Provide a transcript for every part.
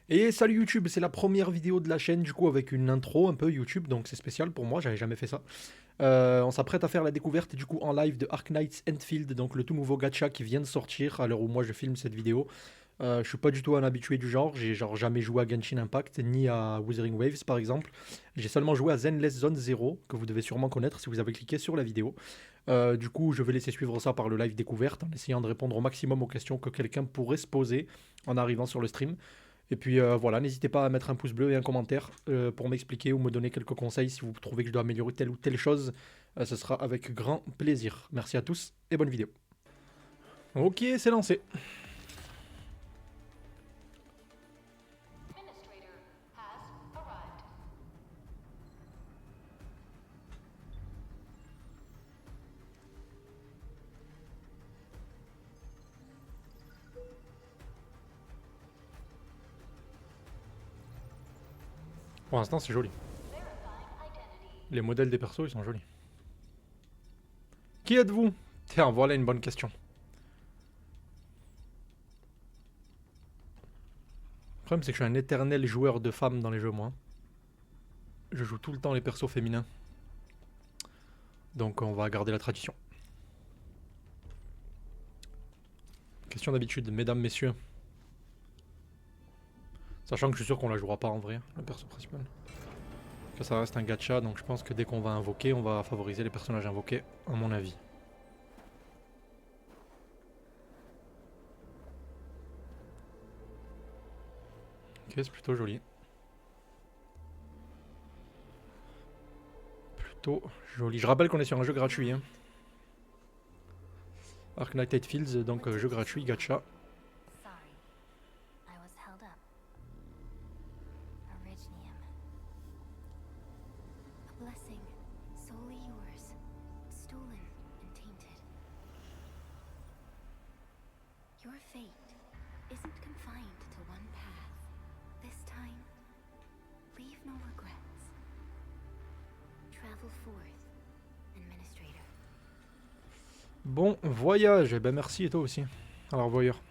Et salut YouTube, c'est la première vidéo de la chaîne du coup avec une intro un peu YouTube, donc c'est spécial pour moi, j'avais jamais fait ça. On s'apprête à faire la découverte du coup en live de Ark Knights Endfield, donc le tout nouveau gacha qui vient de sortir à l'heure où moi je filme cette vidéo. Je suis pas du tout un habitué du genre, j'ai genre jamais joué à Genshin Impact ni à Wuthering Waves par exemple. J'ai seulement joué à Zenless Zone Zero, que vous devez sûrement connaître si vous avez cliqué sur la vidéo. Du coup, je vais laisser suivre ça par le live découverte en essayant de répondre au maximum aux questions que quelqu'un pourrait se poser en arrivant sur le stream. Et puis voilà, n'hésitez pas à mettre un pouce bleu et un commentaire pour m'expliquer ou me donner quelques conseils si vous trouvez que je dois améliorer telle ou telle chose. Ce sera avec grand plaisir. Merci à tous et bonne vidéo. Ok, c'est lancé. Pour l'instant, c'est joli. Les modèles des persos, ils sont jolis. Qui êtes-vous? Tiens, voilà une bonne question. Le problème, c'est que je suis un éternel joueur de femmes dans les jeux, moi. Je joue tout le temps les persos féminins. Donc on va garder la tradition. Question d'habitude, mesdames, messieurs. Sachant que je suis sûr qu'on la jouera pas en vrai, le perso principal. Que ça reste un gacha, donc je pense que dès qu'on va invoquer, on va favoriser les personnages invoqués, à mon avis. Ok, c'est plutôt joli. Plutôt joli. Je rappelle qu'on est sur un jeu gratuit. Hein. Ark Knight Fields, donc jeu gratuit, gacha. Sorry, I was held up. Originium. A blessing, solely yours, stolen and tainted. Your fate isn't confined to one path. This time, leave no regrets. Travel forth, Administrator. Bon voyage, eh ben merci et toi aussi. Alors voyeur.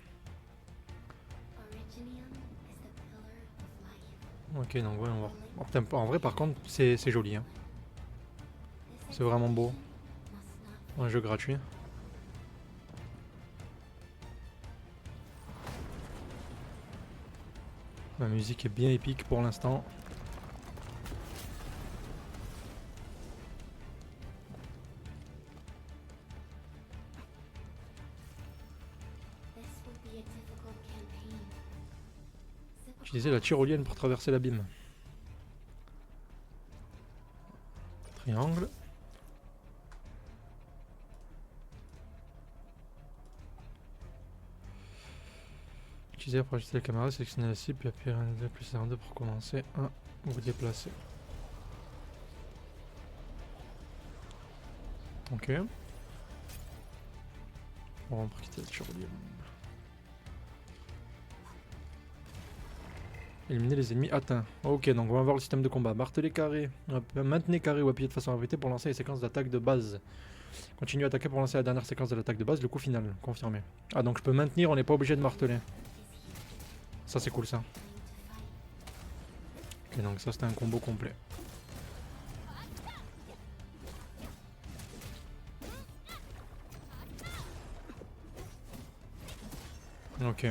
Originium is the pillar of life. Ok, donc ouais, on va. Oh, putain, en vrai, par contre, c'est joli. Hein. C'est vraiment beau. Must not Un jeu gratuit. La musique est bien épique pour l'instant. This will be a difficult campaign. Utiliser la tyrolienne pour traverser l'abîme. Triangle. Utiliser pour ajuster la caméra, sélectionner la cible, puis appuyer R2 plus R2 pour commencer à vous déplacer. Ok. On va quitter la tyrolienne. Éliminer les ennemis atteints. Ok, donc on va voir le système de combat. Marteler carré. Maintenez carré ou appuyez de façon arrêtée pour lancer les séquences d'attaque de base. Continuez à attaquer pour lancer la dernière séquence de l'attaque de base, le coup final. Confirmé. Ah, donc je peux maintenir, on n'est pas obligé de marteler. Ça, c'est cool ça. Ok, donc ça, c'était un combo complet. Ok.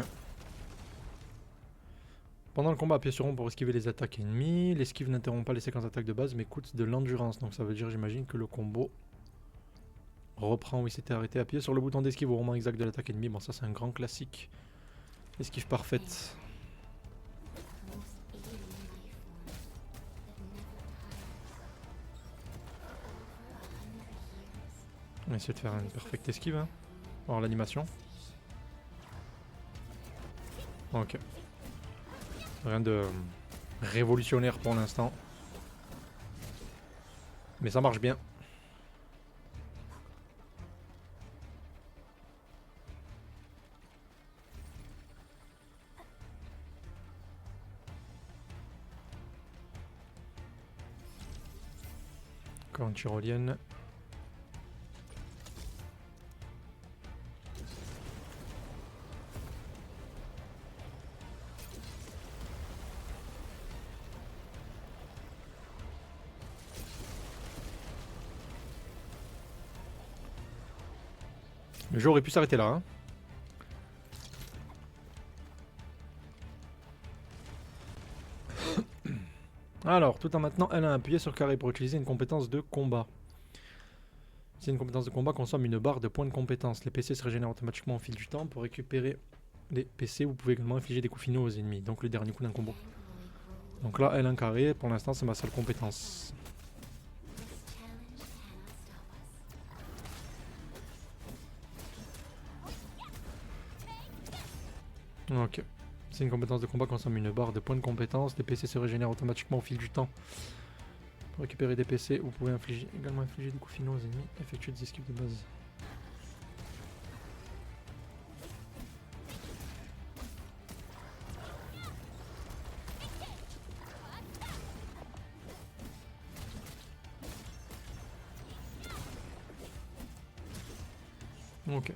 Pendant le combat, appuyez sur rond pour esquiver les attaques ennemies. L'esquive n'interrompt pas les séquences d'attaque de base, mais coûte de l'endurance. Donc ça veut dire, j'imagine, que le combo reprend où il s'était arrêté. Appuyez sur le bouton d'esquive au moment exact de l'attaque ennemie. Bon, ça, c'est un grand classique. Esquive parfaite. Most alien life form that never tires. On va essayer de faire une perfecte esquive. Hein. On va voir l'animation. Ok. Rien de révolutionnaire pour l'instant. Mais ça marche bien. Encore une tyrolienne. Le jeu aurait pu s'arrêter là. Hein. Alors, tout en maintenant, elle a appuyé sur carré pour utiliser une compétence de combat. Si une compétence de combat consomme une barre de points de compétence, les PC se régénèrent automatiquement au fil du temps. Pour récupérer les PC, vous pouvez également infliger des coups finaux aux ennemis, donc le dernier coup d'un combo. Donc là, elle a un carré, pour l'instant c'est ma seule compétence. Ok. Si une compétence de combat consomme une barre de points de compétence, les PC se régénèrent automatiquement au fil du temps. Pour récupérer des PC, vous pouvez également infliger des coups finaux aux ennemis, effectuer des esquives de base. Ok.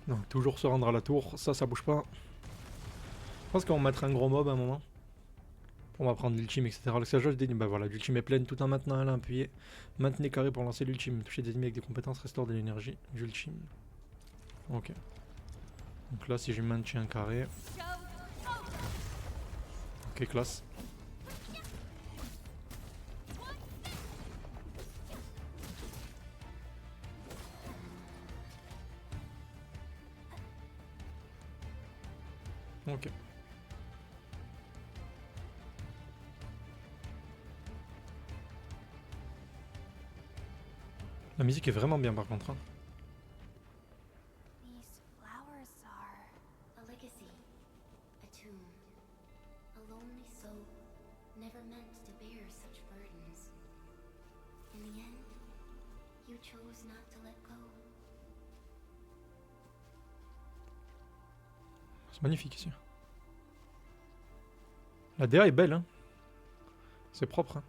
Donc toujours se rendre à la tour, ça bouge pas. Je pense qu'on va mettre un gros mob à un moment. On va prendre l'ultime, etc. Le sage dit, bah voilà, l'ultime est pleine tout en maintenant elle a appuyé. Maintenez carré pour lancer l'ultime. Toucher des ennemis avec des compétences restaure de l'énergie. L'ultime. Ok. Donc là, si je maintiens carré. Ok, classe. Ok. La musique est vraiment bien par contre. Hein. These flowers are a legacy, a tomb, a lonely soul, never meant to bear such burdens. In the end, you chose not to let go. C'est magnifique ici. La DA est belle, hein. C'est propre. Hein.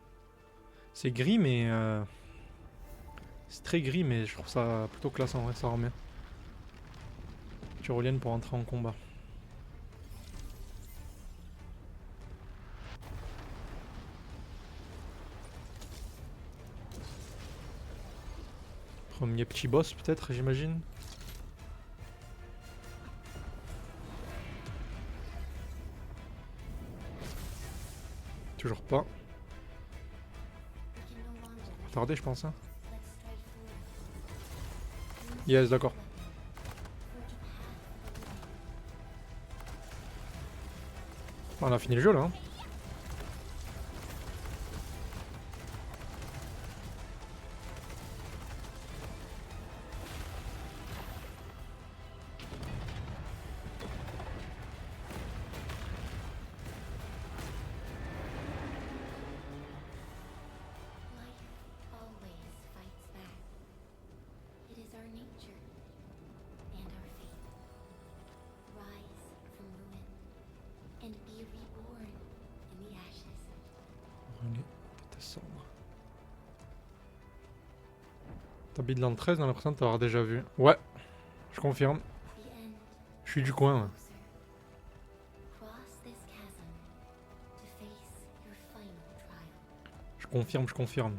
C'est gris, mais... c'est très gris, mais je trouve ça plutôt classe en vrai, ça rend bien. Tyrolienne pour entrer en combat. Premier petit boss peut-être, j'imagine. Toujours pas. We can no longer Tardé, je pense. Hein. let's strike forward. Yes, d'accord. Forge a path for the living. On a fini le jeu là. Hein. Life always fights back. It is our nature and our fate. Rise from ruin and be reborn in the ashes. Relais de tes cendres. T'habites dans le 13, on a l'impression de t'avoir déjà vu. Ouais, je confirme. The end Je suis du coin. Ouais. closer. Cross this chasm to face your final trial. Je confirme, je confirme.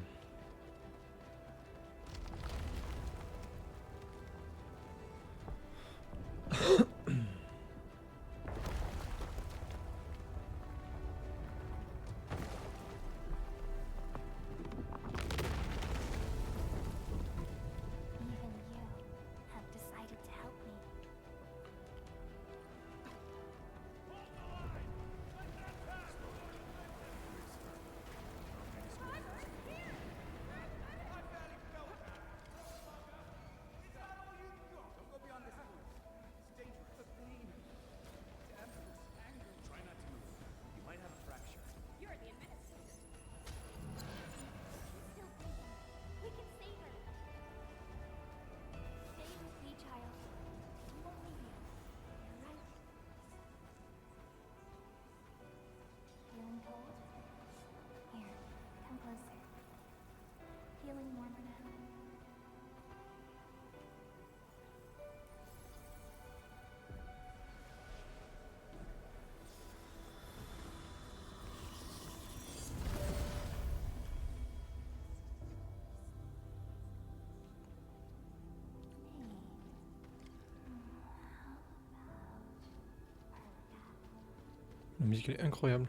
Even you have decided to help me. La musique elle est incroyable.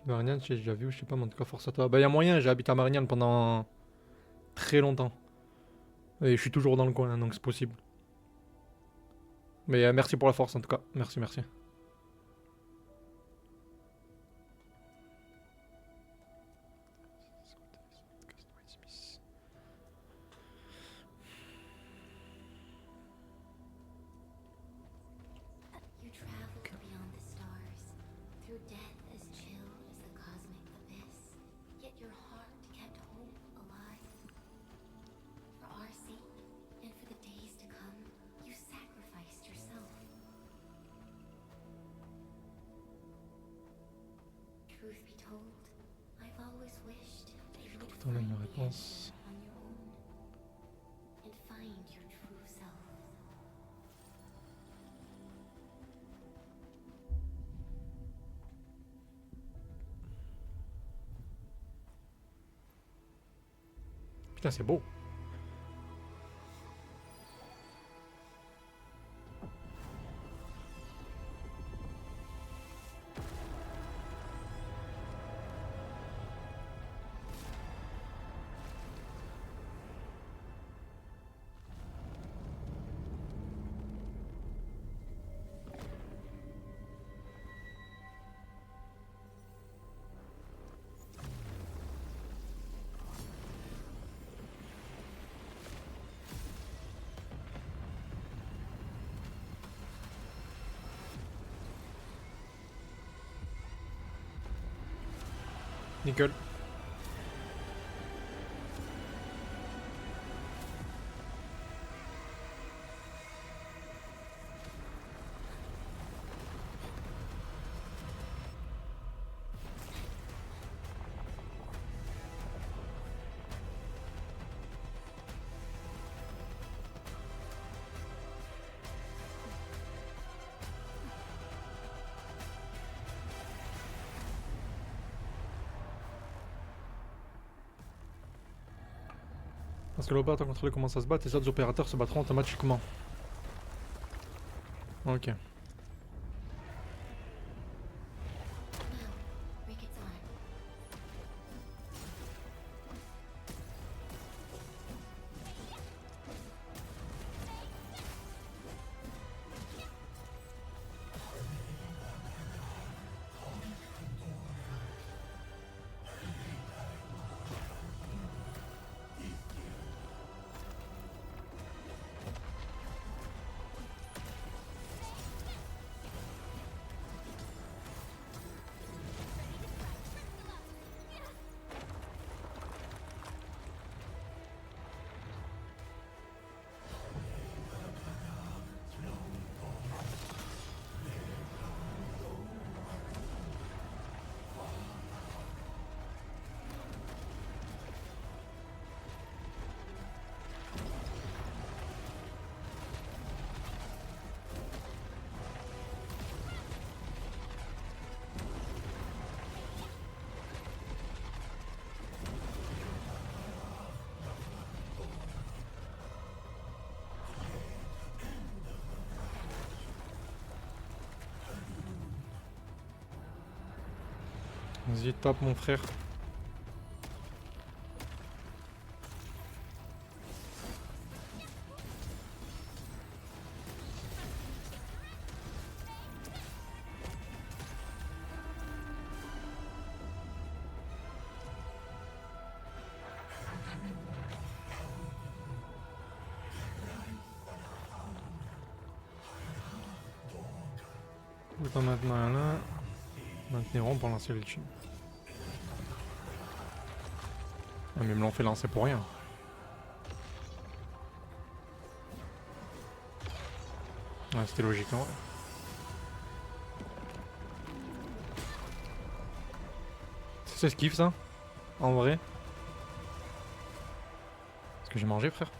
Marignane, j'ai déjà vu, je sais pas, mais en tout cas, force à toi. Bah, y a moyen, j'ai habité à Marignane pendant très longtemps. Et je suis toujours dans le coin, hein, donc c'est possible. Mais merci pour la force en tout cas. Merci, merci. You traveled beyond the stars, through death as chill as the cosmic abyss. Yet your heart kept hope alive. For our sake, and for the days to come, you sacrificed yourself. Truth be told, I've always wished that you would Attends, find la the réponse. answer on your own and find your true self. Putain, c'est beau. Nickel. Parce que l'opérateur contrôle comment ça se bat, les autres opérateurs se battront automatiquement. Ok. Now, Ricketts arm. Vas-y, tape mon frère. Autant maintenant là. Maintenir rond pour lancer le chine. Ah mais ils me l'ont fait lancer pour rien. Ouais, c'était logique, non? C'est ce kiff ça? En vrai? que j'ai mangé, frère?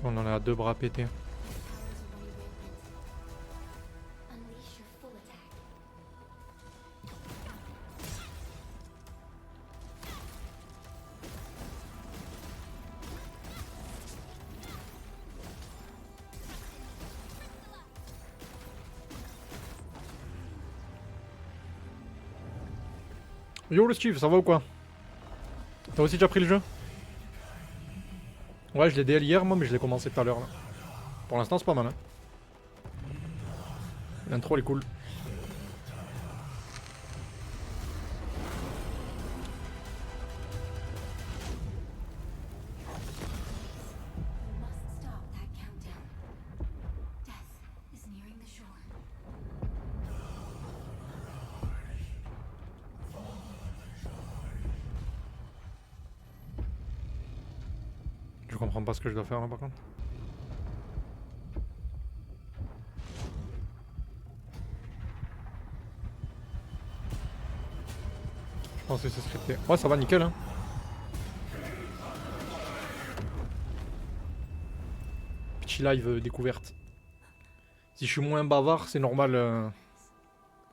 On en a 2 bras pétés. Unleash your full attack. Yo le Steve, ça va ou quoi? T'as aussi déjà pris le jeu? Ouais, je l'ai DL hier moi, mais je l'ai commencé tout à l'heure là. Pour l'instant, c'est pas mal. Hein. L'intro elle est cool. You must stop that countdown. Death is nearing the shore. Je comprends pas ce que je dois faire là par contre. Je pense que c'est scripté. Ouais, ça va nickel hein. Petit live découverte. Si je suis moins bavard, c'est normal.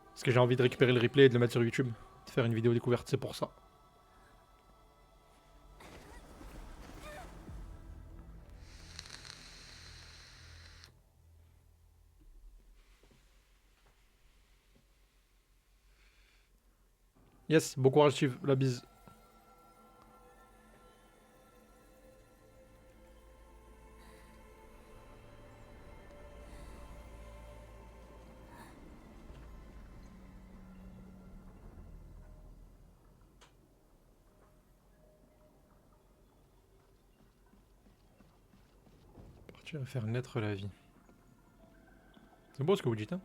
Parce que j'ai envie de récupérer le replay et de le mettre sur YouTube. De faire une vidéo découverte, c'est pour ça. Yes, bon courage Steve, la bise. Partir et faire naître la vie. C'est beau ce que vous dites hein.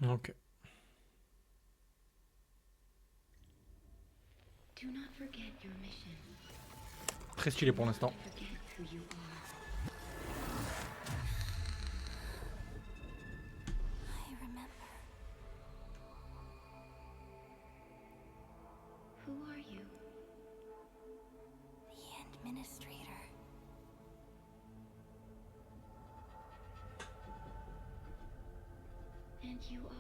Ok. Do not forget your mission. Très stylé pour l'instant. Forget who you are. I remember. Who are you? The administrator. And you are.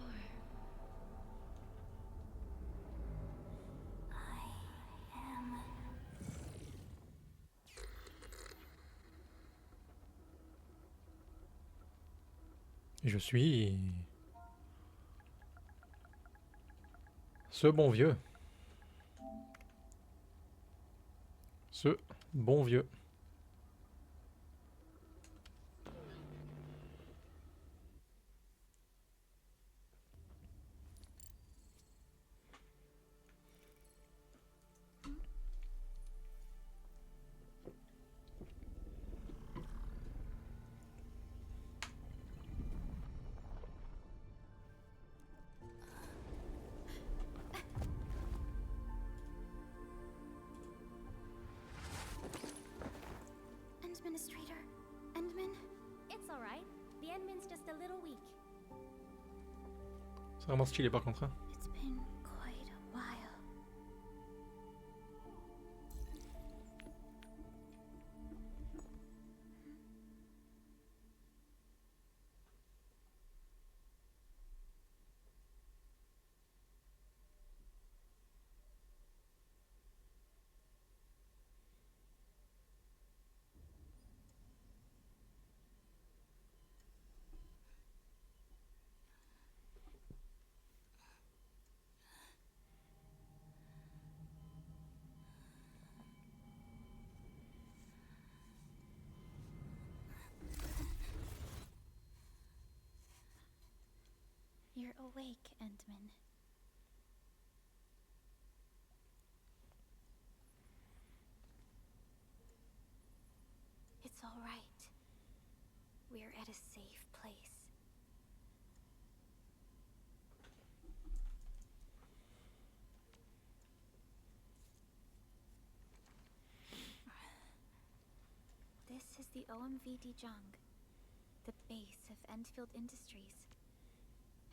I am. Et je suis... Ce bon vieux. Ce bon vieux. C'est vraiment stylé par contre. Hein. It's been quite a while. You're awake, Entman. It's all right. We're at a safe place. This is the OMV Dijong, the base of Enfield Industries,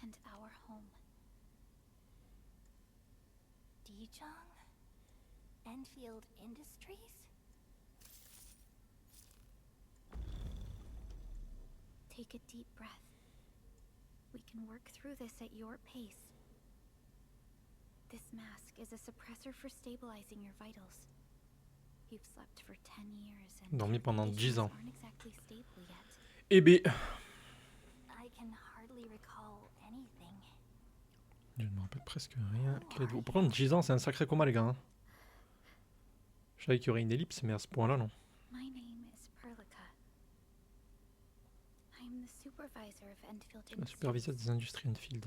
and our home. Dijong? Enfield Industries? Take a deep breath. We can work through this at your pace. This mask is a suppressor for stabilizing your vitals. You've slept for 10 years and Dormi pendant 10 ans. aren't exactly stable yet. Eh ben. I can hardly recall anything. Je ne me rappelle presque rien. Par contre, 10 ans, c'est un sacré coma, les gars. Hein. Je savais qu'il y aurait une ellipse, mais à ce point-là, non. My name is Perlica. I'm the supervisor of Enfield La Industries. superviseuse des industries Enfield.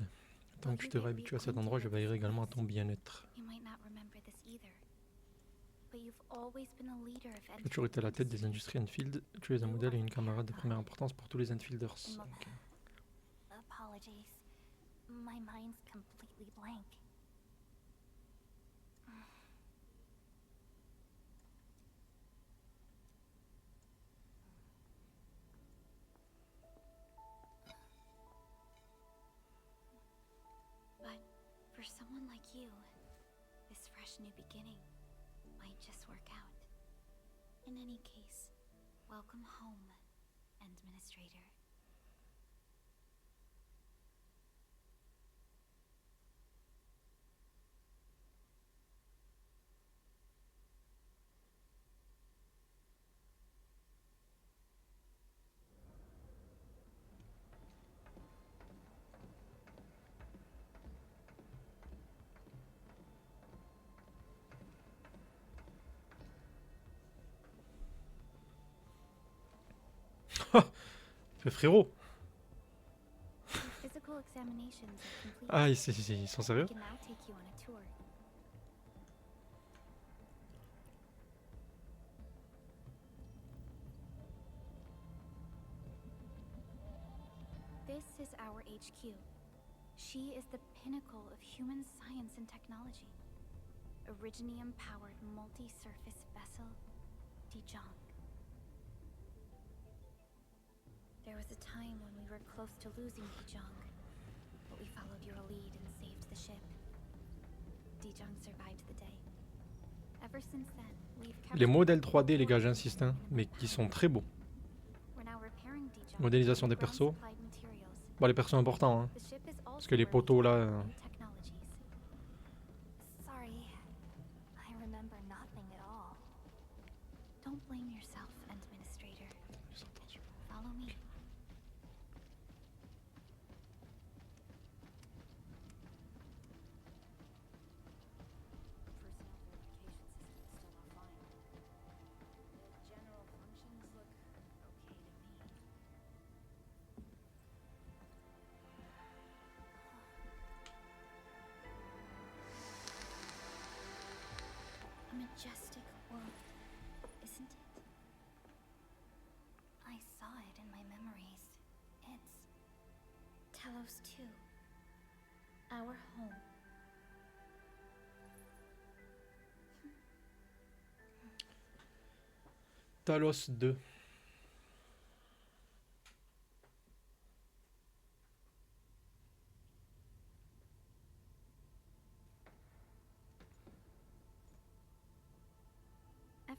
Tant que je te réhabitue à cet endroit, je veillerai également à ton bien-être. You might not remember this either, but you've always been a leader of Tu as toujours été à la tête des industries Enfield. Tu es un modèle et une camarade de première importance pour tous les Enfielders. Ok. Apologies. My mind's completely blank. But for someone like you, this fresh new beginning might just work out. In any case, welcome home, Administrator. Fait frérot. Physical examinations are complete. Ah, ils sont sérieux? We can now take you on a tour. This is our HQ. She is the pinnacle of human science and technology. Originium-powered multi-surface vessel, Dijong. There was a time when we were close to losing Dijong, but we followed your lead and saved the ship. Dijong survived the day. Ever since then, we've kept Les modèles 3D, les gars, j'insiste, hein, mais qui sont très beaux. We're now repairing Dijong Modélisation des with persos. ground-supplied materials. Bon, les persos importants, hein. The ship is Parce also que les running poteaux là. on new technologies. Sorry, I remember nothing at all. Don't blame yourself, Administrator. Follow me. Personnel verification system is still offline. The general functions look okay to me. A majestic world, isn't it? I saw it in my memories. It's Talos 2. Our home. Talos 2.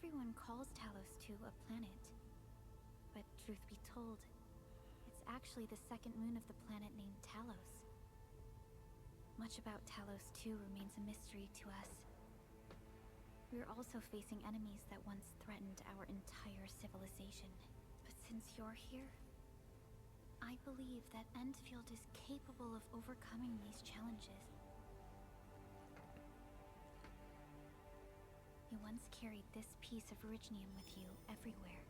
Everyone calls Talos 2 a planet. But truth be told, it's actually the second moon of the planet named Talos. Much about Talos 2 remains a mystery to us. We're also facing enemies that once threatened our entire civilization. But since you're here, I believe that Enfield is capable of overcoming these challenges. You once carried this piece of Originium with you everywhere.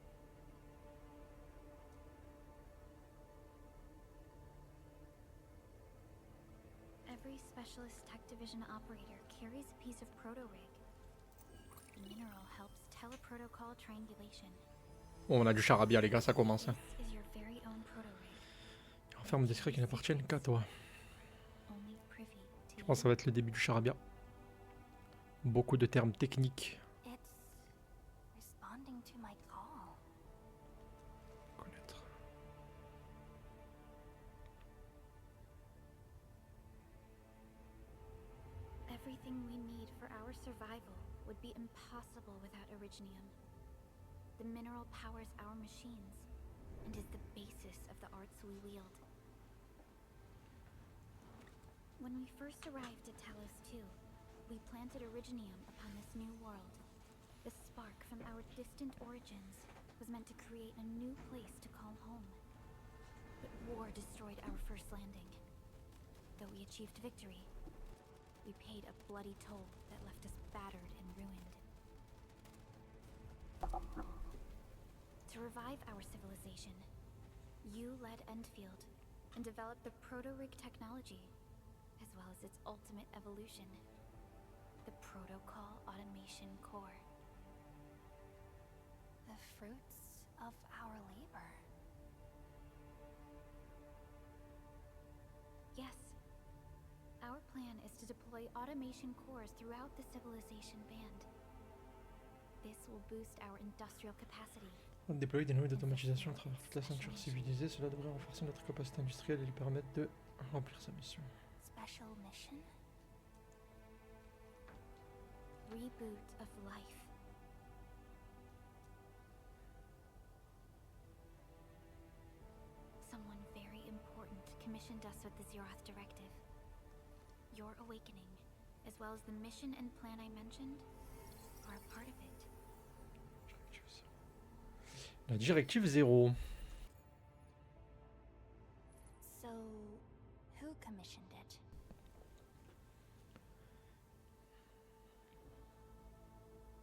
Every Specialist Tech Division operator carries a piece of proto-rig. The mineral helps teleprotocol triangulation. Bon, on a du charabia, les gars, ça commence. Hein. This is your very own proto-rig, Enferme des secrets qui n'appartiennent qu'à toi. only privy to Je pense que ça va être le début du charabia. Beaucoup de termes techniques. It's responding to my call. Connaître. Everything we need for our survival would be impossible without Originium. The mineral powers our machines and is the basis of the arts we wield. When we first arrived at Talos 2, we planted Originium upon this new world. The spark from our distant origins was meant to create a new place to call home. But war destroyed our first landing. Though we achieved victory, we paid a bloody toll that left us battered and ruined. To revive our civilization, you led Enfield and developed the proto-rig technology, as well as its ultimate evolution, the Protocol Automation Core. The fruits of our labor. Yes. Our plan is to deploy automation cores throughout the civilization band. This will boost our industrial capacity. Déployer des noyaux d'automatisation à travers toute la ceinture civilisée, cela devrait renforcer notre capacité industrielle et lui permettre de remplir sa mission. Special mission? Reboot of life. Someone very important commissioned us with the Zeroth Directive. Your awakening, as well as the mission and plan I mentioned, are a part of it. La directive 0. So, who commissioned it?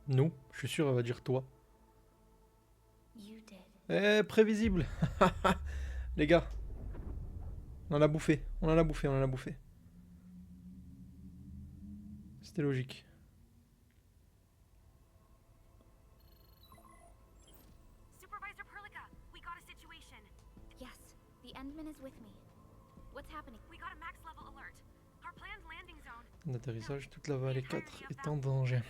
Nous, je suis sûr, elle va dire toi. You did. Eh, prévisible. Les gars. On en a bouffé, on en a bouffé, on en a bouffé. C'était logique. Supervisor Perlica, we got a situation. Yes, the Endman is with me. What's happening? We got a max level alert. Our planned landing zone. D'atterrissage, toute la vallée 4 est en danger.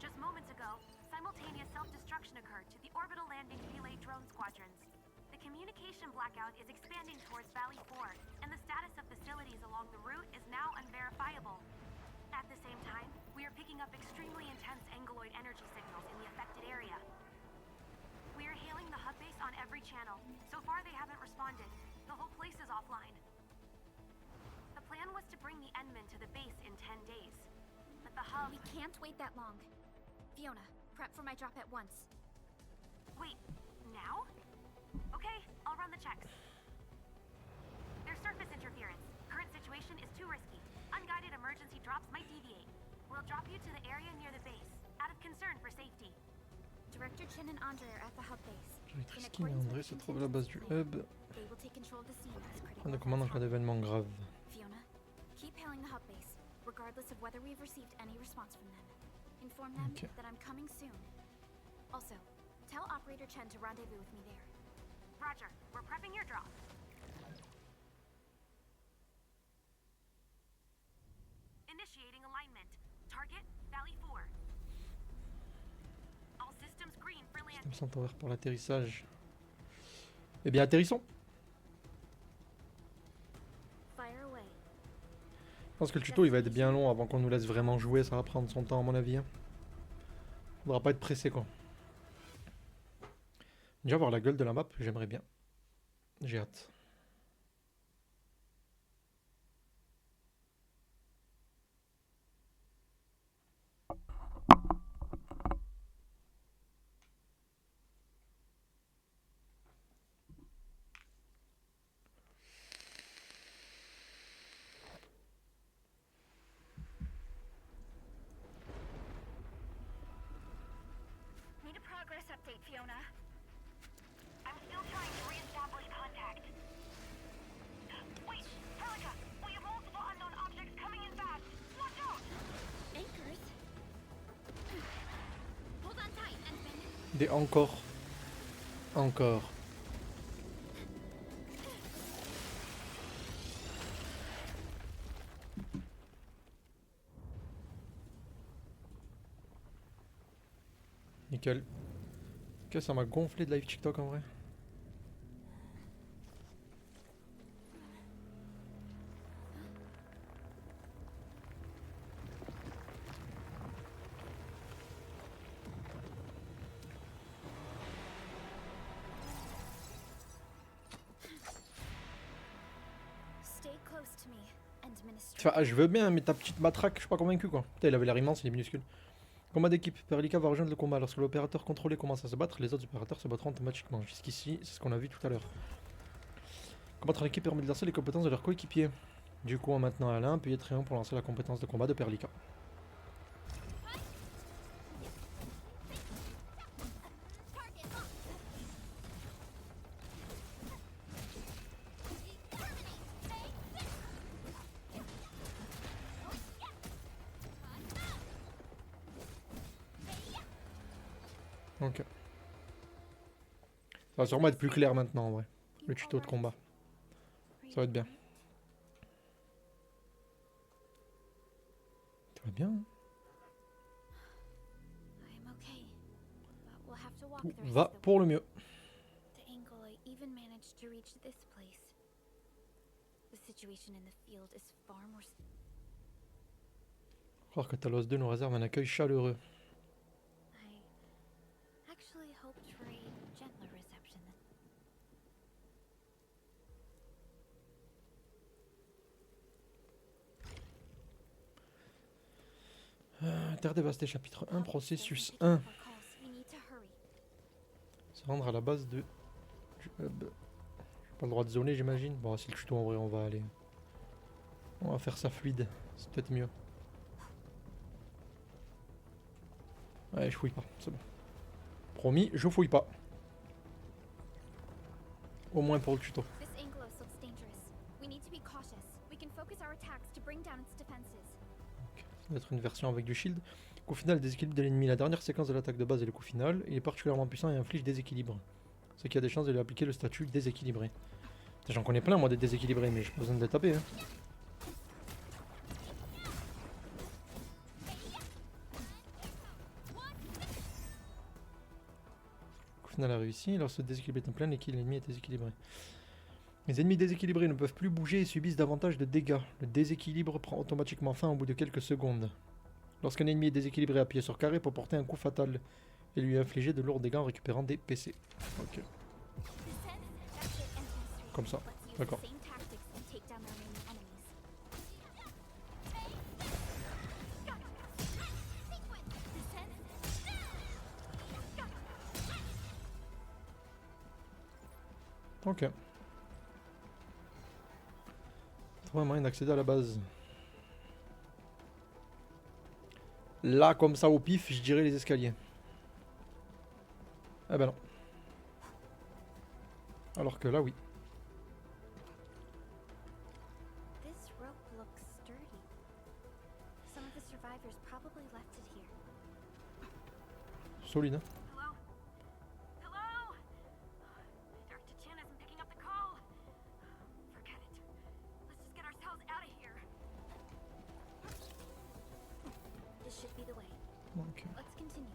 Just moments ago, simultaneous self-destruction occurred to the orbital landing relay drone squadrons. The communication blackout is expanding towards Valley 4, and the status of facilities along the route is now unverifiable. At the same time, we are picking up extremely intense angeloid energy signals in the affected area. We are hailing the hub base on every channel. So far, they haven't responded. The whole place is offline. The plan was to bring the Endman to the base in 10 days. But the hub... We can't wait that long. Fiona, prep for my drop at once. Wait, now? Okay, I'll run the checks. There's surface interference. Current situation is too risky. Unguided emergency drops might deviate. We'll drop you to the area near the base, out of concern for safety. Director Chin and Andre are at the hub base. Directeur In Skin et accordance André with se trouvent à la base du hub. They will take control of the scene as critical. Prendre commande en cas d'événement grave. Fiona, keep hailing the hub base, regardless of whether we've received any response from them. Inform them Okay. that I'm coming soon. Also, tell Operator Chen to rendezvous with me there. Roger, we're prepping your drop. Initiating alignment. Target, Valley 4. All systems green for landing. Système central pour l'atterrissage. Eh bien, atterrissons. Fire pense que le tuto il va être bien long avant qu'on nous laisse vraiment jouer, ça va prendre son temps à mon avis. Hein. Faudra pas être pressé quoi. Déjà voir la gueule de la map, j'aimerais bien. J'ai hâte. Need a progress update, Fiona. I'm still trying to re-establish contact. Wait, Pelika, we have multiple unknown objects coming in fast. Watch out! Anchors? Hold on tight, Entman. Des encore. Encore. Nickel. Que ça m'a gonflé de live TikTok en vrai. Stay close to me, Administrator. Enfin, je veux bien, mais ta petite matraque, je suis pas convaincu quoi. Putain, il avait l'air immense, il est minuscule. Combat d'équipe. Perlika va rejoindre le combat. Lorsque l'opérateur contrôlé commence à se battre, les autres opérateurs se battront automatiquement. Jusqu'ici, c'est ce qu'on a vu tout à l'heure. Combattre en équipe permet de lancer les compétences de leur coéquipier. Du coup, maintenant à l'un, appuyez triangle pour lancer la compétence de combat de Perlika. Ok. Ça va sûrement être plus clair maintenant en vrai. Le tuto de combat. Ça va être bien. Tout va bien. Hein. I'm okay, but we'll have to walk Tout the rest va of the pour le mieux. The angle I even managed to reach this place. The situation in the field is far more Croire que Talos 2 nous réserve un accueil chaleureux. I actually hoped for a gentler reception than Terre dévastée, chapitre 1, processus They're 1. picking up our calls. We need to hurry. Se rendre à la base de... J'ai pas le droit de zoner j'imagine. Bon, c'est le tuto en vrai, on va aller... On va faire ça fluide, c'est peut-être mieux. Ouais, je fouille pas, c'est bon. Promis, je fouille pas. Au moins pour le tuto. This Anglos looks dangerous. We need to be cautious. We can focus our attacks to bring down its defenses. Ça va être une version avec du shield. Coup final, déséquilibre de l'ennemi. La dernière séquence de l'attaque de base est le coup final. Il est particulièrement puissant et inflige déséquilibre. Ce qui a des chances de lui appliquer le statut déséquilibré. J'en connais plein moi des déséquilibrés, mais j'ai pas besoin de les taper. Hein. Coup final a réussi. Lorsque le déséquilibre est en plein, l'ennemi est déséquilibré. Les ennemis déséquilibrés ne peuvent plus bouger et subissent davantage de dégâts. Le déséquilibre prend automatiquement fin au bout de quelques secondes. Lorsqu'un ennemi est déséquilibré, appuyez sur carré pour porter un coup fatal et lui infliger de lourds dégâts en récupérant des PC. Ok, That's it, Administrator. comme ça. Let's use D'accord. the same tactics and take down the remaining enemies. Ok. Trouver un moyen d'accéder à la base. Là, comme ça, au pif, je dirais les escaliers. Ah ben non. Alors que là, oui. This rope looks sturdy. Some of the survivors probably left it here. Solide, hein. Hello? Hello? Dr. Chin isn't picking up the call. Forget it. Let's just get ourselves out of here. This should be the way. Ok. Let's continue.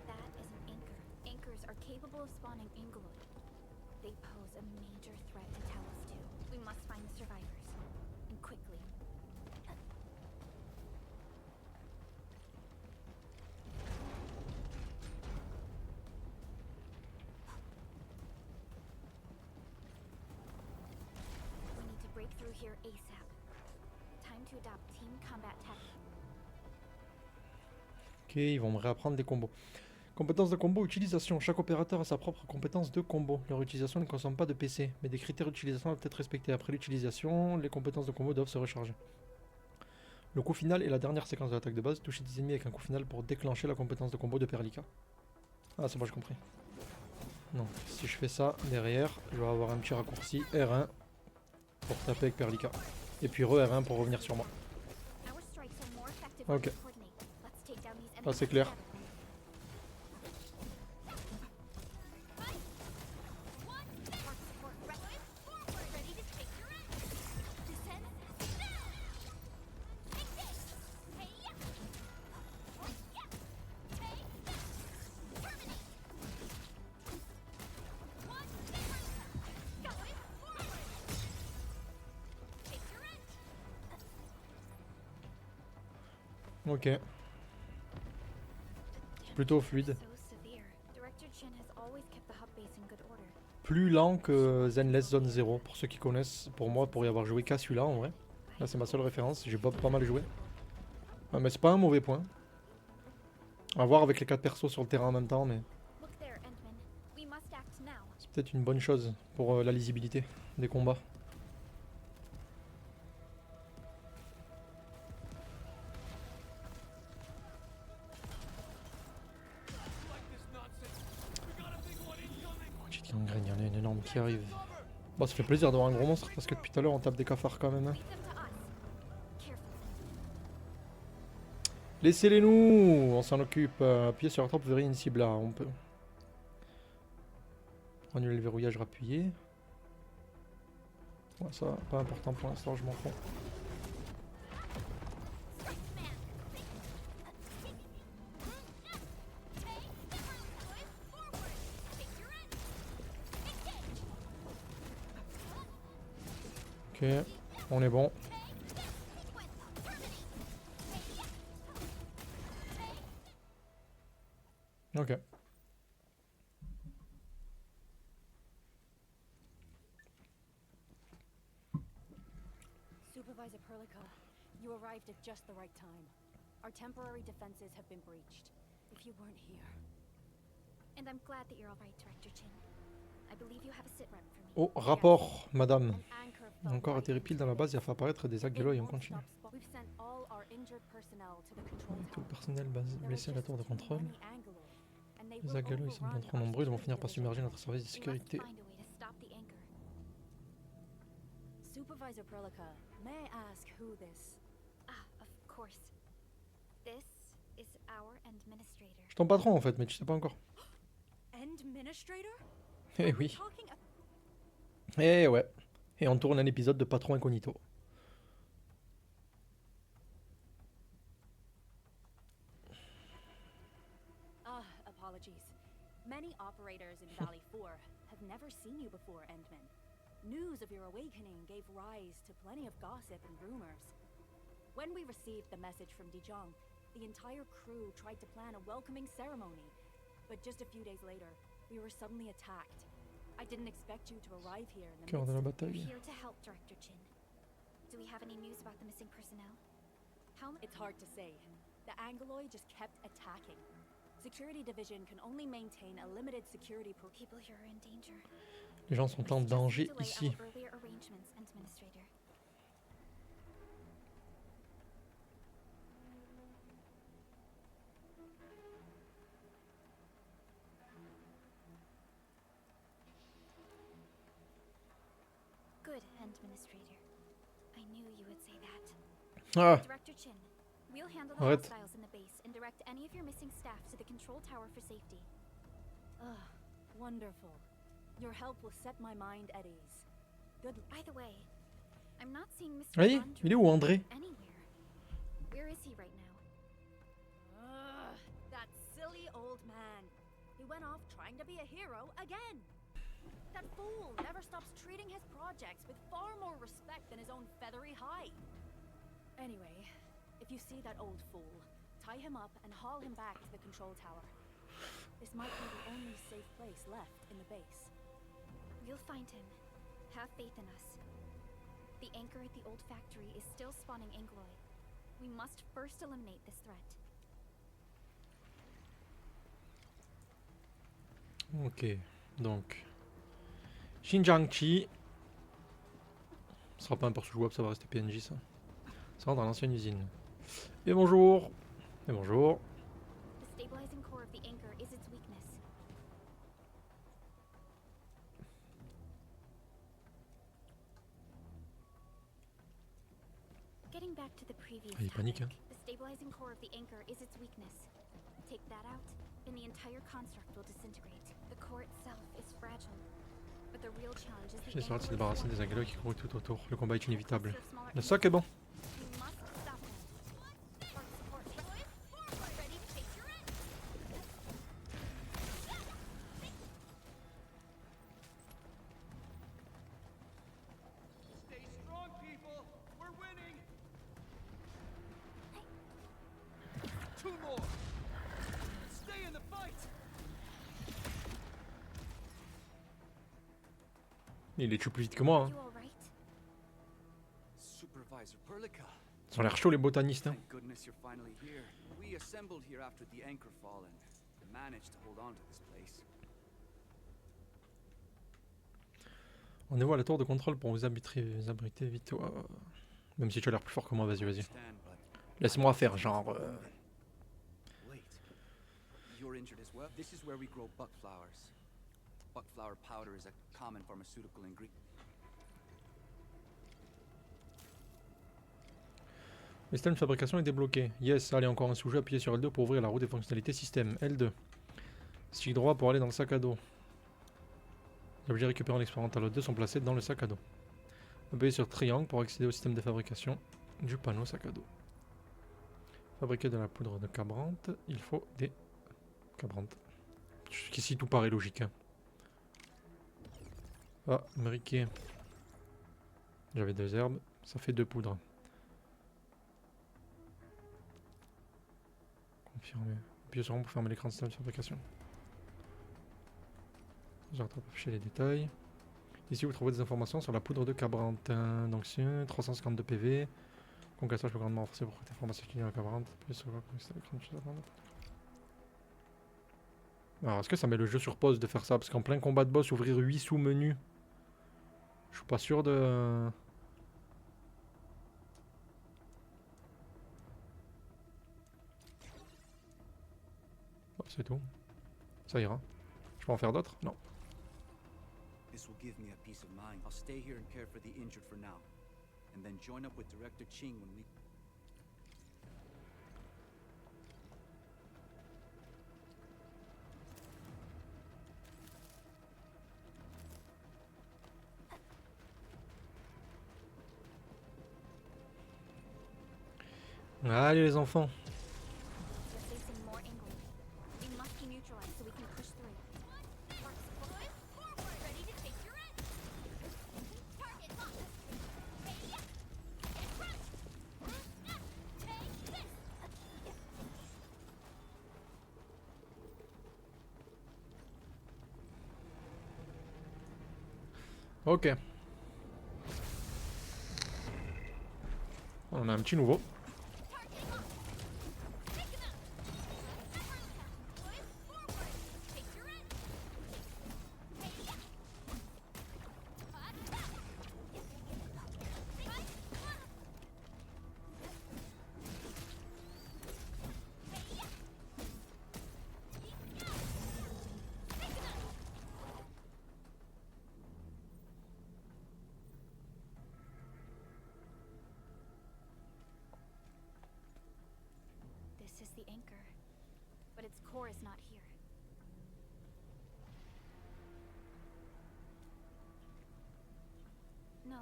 That is an anchor. capable of spawning Ingoloid. They pose a major threat to Talos 2. We must find the survivors. And quickly. We need to break through here ASAP. Time to adopt team combat tactics. Ok, ils vont me réapprendre des combos. Compétences de combo, utilisation. Chaque opérateur a sa propre compétence de combo. Leur utilisation ne consomme pas de PC, mais des critères d'utilisation doivent être respectés. Après l'utilisation, les compétences de combo doivent se recharger. Le coup final est la dernière séquence de l'attaque de base. Touchez des ennemis avec un coup final pour déclencher la compétence de combo de Perlica. Ah, c'est bon, j'ai compris. Donc, si je fais ça derrière, je vais avoir un petit raccourci R1 pour taper avec Perlica. Et puis R1 pour revenir sur moi. Our strikes are more effective Ok. when we coordinate. Let's take down these Ah, enemies c'est clair. together. Arc support ready. Forward, ready to take your end. Descend now. Engage. Hey-ya. Oh-ya. Hey. Terminate. One. Going forward. Take your end. Ok. Plutôt fluide. So severe. Director Chin has always kept the hub base in good order. Plus lent que Zenless Zone 0, pour ceux qui connaissent. Pour moi, pour y avoir joué qu'à celui-là en vrai. Là, c'est ma seule référence. J'ai pas mal joué. Ouais, mais c'est pas un mauvais point. À voir avec les 4 persos sur le terrain en même temps, mais Look there, Endman. We must act now. c'est peut-être une bonne chose pour la lisibilité des combats. Petite gangrène, il y en a une énorme qui arrive. Bon, ça fait plaisir d'avoir un gros monstre parce que depuis tout à l'heure on tape des cafards quand même. Hein. Leave them to us. Careful. Laissez-les nous, on s'en occupe. Appuyez sur la trappe, vous verrez une cible là. On peut annuler le verrouillage, appuyé. Ouais, ça, pas important pour l'instant, je m'en fous. Ok, on est bon. Ok. Supervisor Perlica, you arrived at just the right time. Our temporary defenses have been breached. If you weren't here... And I'm glad that you're all right, Director Chin. I believe you have a sit rep for me. Oh, rapport, madame. An anchor fell Encore right atterri pile dans la base et a fait apparaître des Agueloy en It won't continu. stop spo- We've sent all our injured personnel to the control Tout le tower. personnel There are blessé à la just tour de too contrôle. many Angaloid, and they Les will Agueloy sont bien overrun trop our nombreux, ils vont security finir par division. submerger notre service de We must sécurité. find a way to stop the anchor. Supervisor Perlica, may I ask who this... Ah, of course. This is our administrator. Je suis ton patron en fait, mais tu sais pas encore. Administrator? Eh oui. Talking of... Eh ouais. Et on tourne un épisode de Patron Incognito. Apologies. Many operators in Valley 4 have never seen you before, Endman. News of your awakening gave rise to plenty of gossip and rumors. When we received the message from Dijon, the entire crew tried to plan a welcoming ceremony. But just a few days later, we were suddenly attacked. I didn't expect you to arrive here in the Cœur de la midst of... We're bataille. here to help, Director Chin. Do we have any news about the missing personnel? How It's hard to say. The Angaloid just kept attacking. Security Division can only maintain a limited security per... people here are in danger? Les gens sont en danger Delay ici. our earlier arrangements, Administrator. Good, Administrator. I knew you would say that. Ah, Director Chin, we'll handle the Arrête. hostiles in the base and direct any of your missing staff to the control tower for safety. Ugh, wonderful. Your help will set my mind at ease. Good... By the way, I'm not seeing Mr. oui, Andrew il est où André? anywhere. Where is he right now? Ugh, that silly old man. he went off trying to be a hero again. That fool never stops treating his projects with far more respect than his own feathery hide. Anyway, if you see that old fool, tie him up and haul him back to the control tower. This might be the only safe place left in the base. We'll find him. Have faith in us. The anchor at the old factory is still spawning Angloy. We must first eliminate this threat. Ok, donc Shinjangchi. Ce sera pas un perso jouable, ça va rester PNJ ça. Ça rentre dans l'ancienne usine. Et bonjour. Et bonjour. The stabilizing core of the anchor is its weakness. Getting back to the previous Il panique, topic, the stabilizing core of the anchor is its weakness. Take that out, and the entire construct will disintegrate. The core itself is fragile, but the real challenge is the J'essaierai de se Angloid débarrasser force. des Anglois qui courent tout autour. Le combat est inévitable. Serve smaller Le soc est bon. We must stop them. Spark support me. Ready to take your end. Stay strong, people! We're winning! Two more! Stay in the fight! Il les tue plus vite que moi. Hein. You all right? Supervisor Perlica, Ils ont l'air chauds les botanistes. Hein. thank goodness you're finally here. We assembled here after the anchor fall and managed to hold on to this place. Rendez-vous à la tour de contrôle pour vous abriter vite. Même si tu as l'air plus fort que moi, vas-y, vas-y. Understand, but Laisse-moi faire, genre. wait. You're injured as well? This is where we grow buck flowers. Buck flower powder is a common pharmaceutical ingredient. Le système de fabrication est débloqué. Yes, allez, encore un sous-jeu, appuyez sur L2 pour ouvrir la roue des fonctionnalités système. L2. Stick droit pour aller dans le sac à dos. Les objets récupérés en explorant Talos 2 sont placés dans le sac à dos. Appuyez sur triangle pour accéder au système de fabrication du panneau sac à dos. Fabriquer de la poudre de cabrante, il faut des cabrantes. Jusqu'ici tout paraît logique. Hein. Ah, briquet. J'avais 2 herbes, ça fait 2 poudres. Confirmer. Appuyez sur rond pour fermer l'écran de système de fabrication. Je rattrape afficher les détails. Ici vous trouvez des informations sur la poudre de cabrante. Donc c'est 352 PV. Concassage peut grandement renforcer pour côté pharmaceutique qui la cabrante. Appuyez sur alors est-ce que ça met le jeu sur pause de faire ça? Parce qu'en plein combat de boss, ouvrir 8 sous-menus. Je suis pas sûr de... Oh, c'est tout. Ça ira. Je peux en faire d'autres? Non. This will give me a peace of mind. I'll stay here and care for the injured for now. And then join up with Director Ching when we... Allez les enfants. We're facing more Angloy. They must be neutralized so we can push through. Spark support. Forward, ready to take your end. Target locked. Hey, yeah. Crunch. Take this. Ok. On a un petit nouveau. Target locked. Take him out. Boys, forward. Take your end. Hey, yeah. This is the anchor, but its core is not here. No.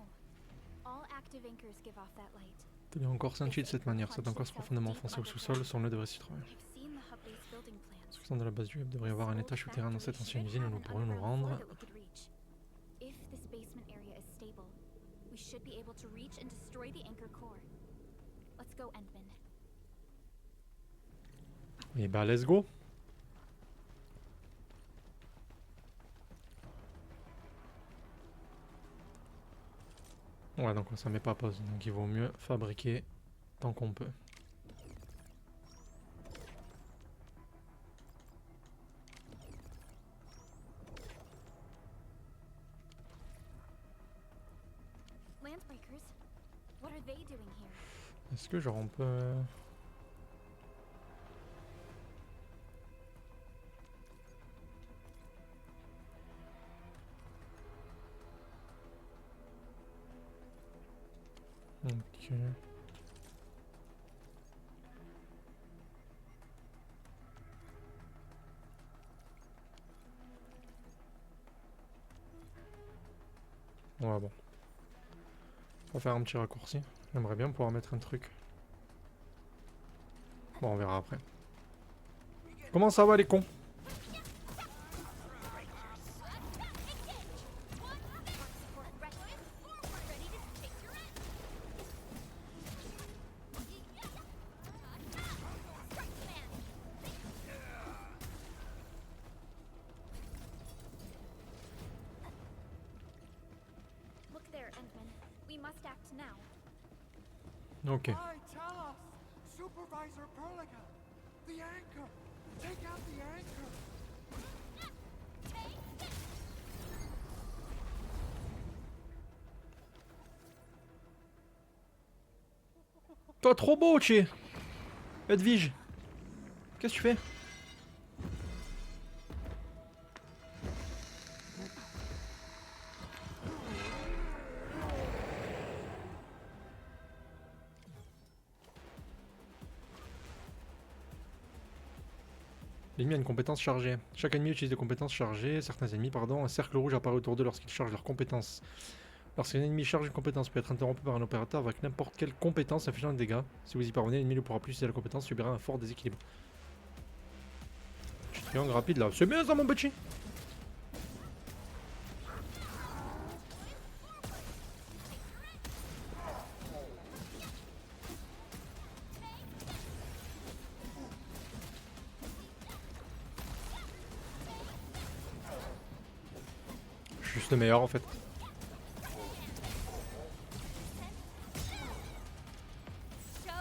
All active anchors give off that light. Il est encore senti de cette manière. Cet encore profondément enfoncé au sous-sol. Son nez devrait s'y trouver. I've seen the hub base building plans. Partant de la base du web, devrait y avoir un étage souterrain dans cette ancienne usine où nous pourrions nous rendre. If this basement area is stable, we should be able to reach and destroy the anchor core. Let's go, Endman. Et bah let's go. Ouais, donc ça met pas pause, donc il vaut mieux fabriquer tant qu'on peut. Landbreakers, what are they doing here? Est-ce que genre on peut... Ok. Ouais bon. On va faire un petit raccourci. J'aimerais bien pouvoir mettre un truc. Bon on verra après. Comment ça va les cons? Look there, Endman. We must act now. Ok. Hi, Talos! Supervisor Perlica! The anchor! Take out the anchor! Toi trop beau tu es. Edwige. Qu'est-ce que tu fais? L'ennemi a une compétence chargée. Chaque ennemi utilise des compétences chargées. Certains ennemis, pardon. Un cercle rouge apparaît autour d'eux lorsqu'ils chargent leurs compétences. Lorsqu'un ennemi charge une compétence, peut être interrompu par un opérateur avec n'importe quelle compétence infligeant des dégâts. Si vous y parvenez, l'ennemi ne pourra plus utiliser la compétence, subira un fort déséquilibre. Petit triangle rapide là. C'est bien ça mon petit. Je suis juste le meilleur en fait. Commence L7,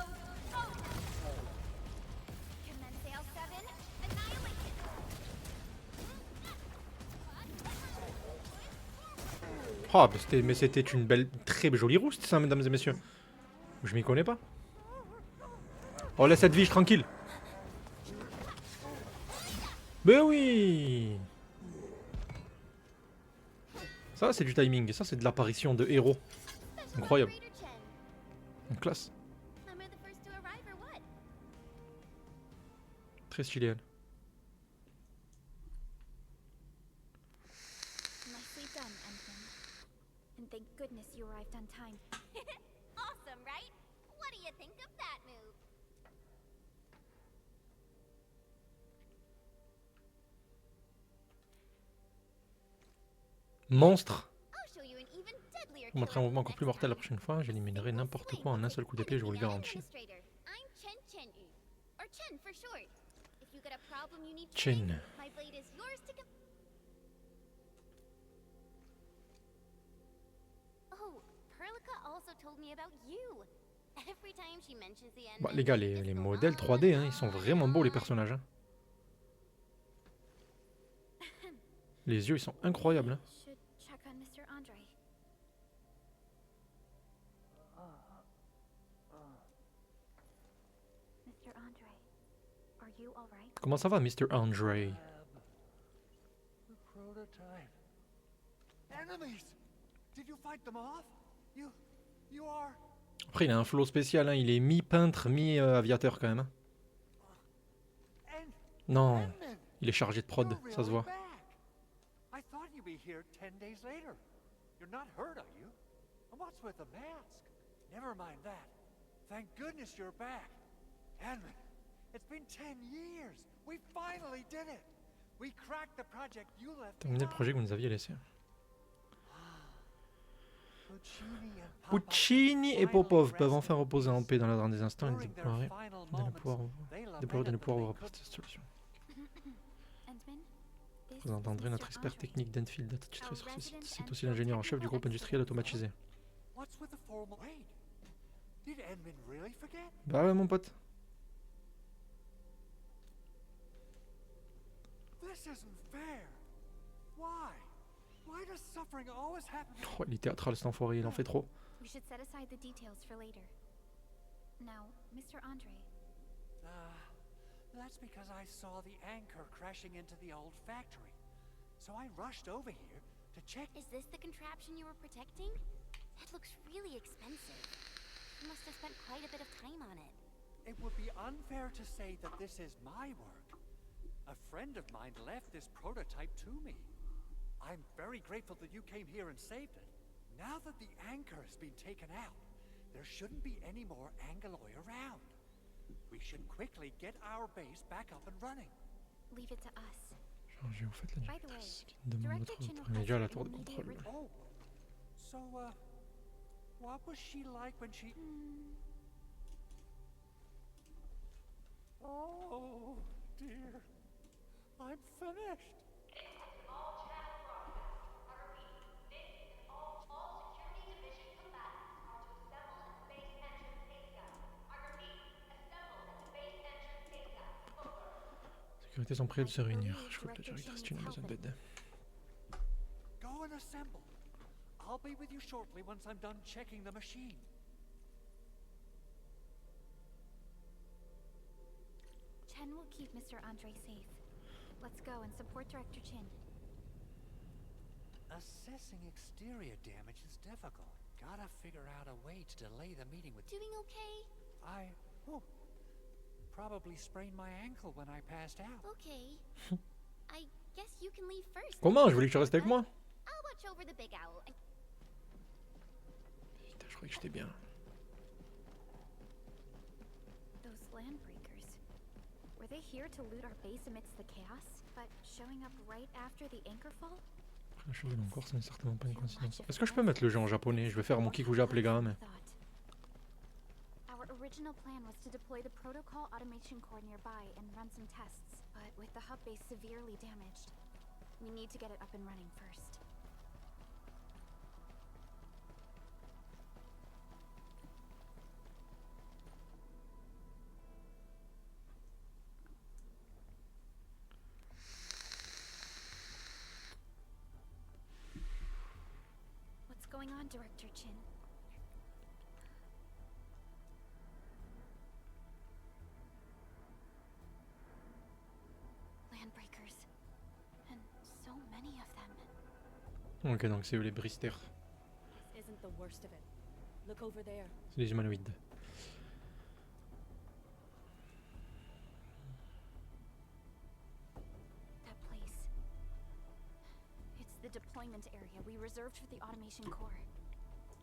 annihilation. Ah, mais c'était une belle, très jolie roue, c'était ça, mesdames et messieurs. Je m'y connais pas. Oh, laisse cette vie tranquille. Mais oui. Ça, c'est du timing. Ça, c'est de l'apparition de héros. Incroyable. Operator Chen. En classe. Am I the first to arrive or what? Très stylé, elle. Nicely done, Endman. And thank goodness you arrived on time. Awesome, right? What do you think of that move? Monstre. I'll show you an even deadlier Pour montrer un mouvement encore plus mortel la prochaine fois, j'éliminerai n'importe quoi en un seul coup d'épée, je vous le garantis. I'm Chen Chen-yu, or Chen for short. If you got a problem you need Chen. fixed, my blade is yours to Oh, Perlica also told me about you. Every time she mentions the end. Bah, les gars, les modèles 3D, hein, ils sont vraiment beaux les personnages. Hein. Les yeux, ils sont incroyables. Hein. Should check on Mr. Andre. Mr. Andre, are you alright? Comment ça va, Mr. Andre? The prototype. Enemies! Did you fight them off? You are... Après, il a un flow spécial, hein. Il est mi-peintre, mi-aviateur quand même. Hein. And Non, Endman, il est chargé de prod, you're ça se really voit. back. I thought you'd be here 10 days later. You're not hurt, are you? And what's with the mask? Never mind that. Thank goodness you're back. Endman, It's been 10 years. We finally did it. We cracked the project you left Terminez le projet que vous nous aviez laissé. Puccini et Popov peuvent enfin reposer en paix dans l'ordre des instants et déployer de ne pouvoir vous rapporter cette solution. Endman, this Vous is entendrez notre Mr. expert Andre, technique d'Enfield attitré a sur ce site. resident C'est aussi Enfield l'ingénieur en chef du technical groupe industriel expert. automatisé. What's with the formal wait? Did Edmund really forget? Bah ouais mon pote. This isn't fair. Why? Why does suffering always happen? Oh, il est théâtral cet enfoiré, il en fait trop. We should set aside the details for later. Now, Mr. Andre, That's because I saw the anchor crashing into the old factory. So I rushed over here to check. Is this the contraption you were protecting? That looks really expensive. You must have spent quite a bit of time on it. It would be unfair to say that this is my work. A friend of mine left this prototype to me. I'm very grateful that you came here and saved it. Now that the anchor has been taken out, there shouldn't be any more Angaloi around. We should quickly get our base back up and running. leave it to us. Changez au fait la By the way, GPS qui demande Director votre Chin retour immédiat à la requested tour de an immediate contrôle. Oh, so, what was she like when she... Oh, dear. I'm finished. Les sécurités sont priées de se réunir. Je crois que la directrice Chin a besoin d'aide. Go and assemble. I'll be with you shortly once I'm done checking the machine. Chen will keep Mr. Andre safe. Let's go and support Director Chin. Assessing exterior damage is difficult. Gotta figure out a way to delay the meeting with... Doing okay? Probably sprained my ankle when I passed out. Okay. I guess you can leave first. Comment? Je voulais que tu restes avec moi? I'll watch over the big owl. Putain, je croyais que j'étais bien. Those land breakers. Were they here to loot our base amidst the chaos, but showing up right after the anchor fall? La chose de encore, ce n'est certainement pas une coïncidence. Est-ce que je peux mettre le jeu en japonais? Je vais faire mon kick ou jap les gars, mais... Our original plan was to deploy the protocol automation core nearby and run some tests, but with the hub base severely damaged, we need to get it up and running first. What's going on, Director Chin? Landbreakers. And so many of them. Ok, donc c'est eux les bristers. This isn't the worst of it. Look over there. C'est les humanoïdes. That place. It's the deployment area we reserved for the automation core.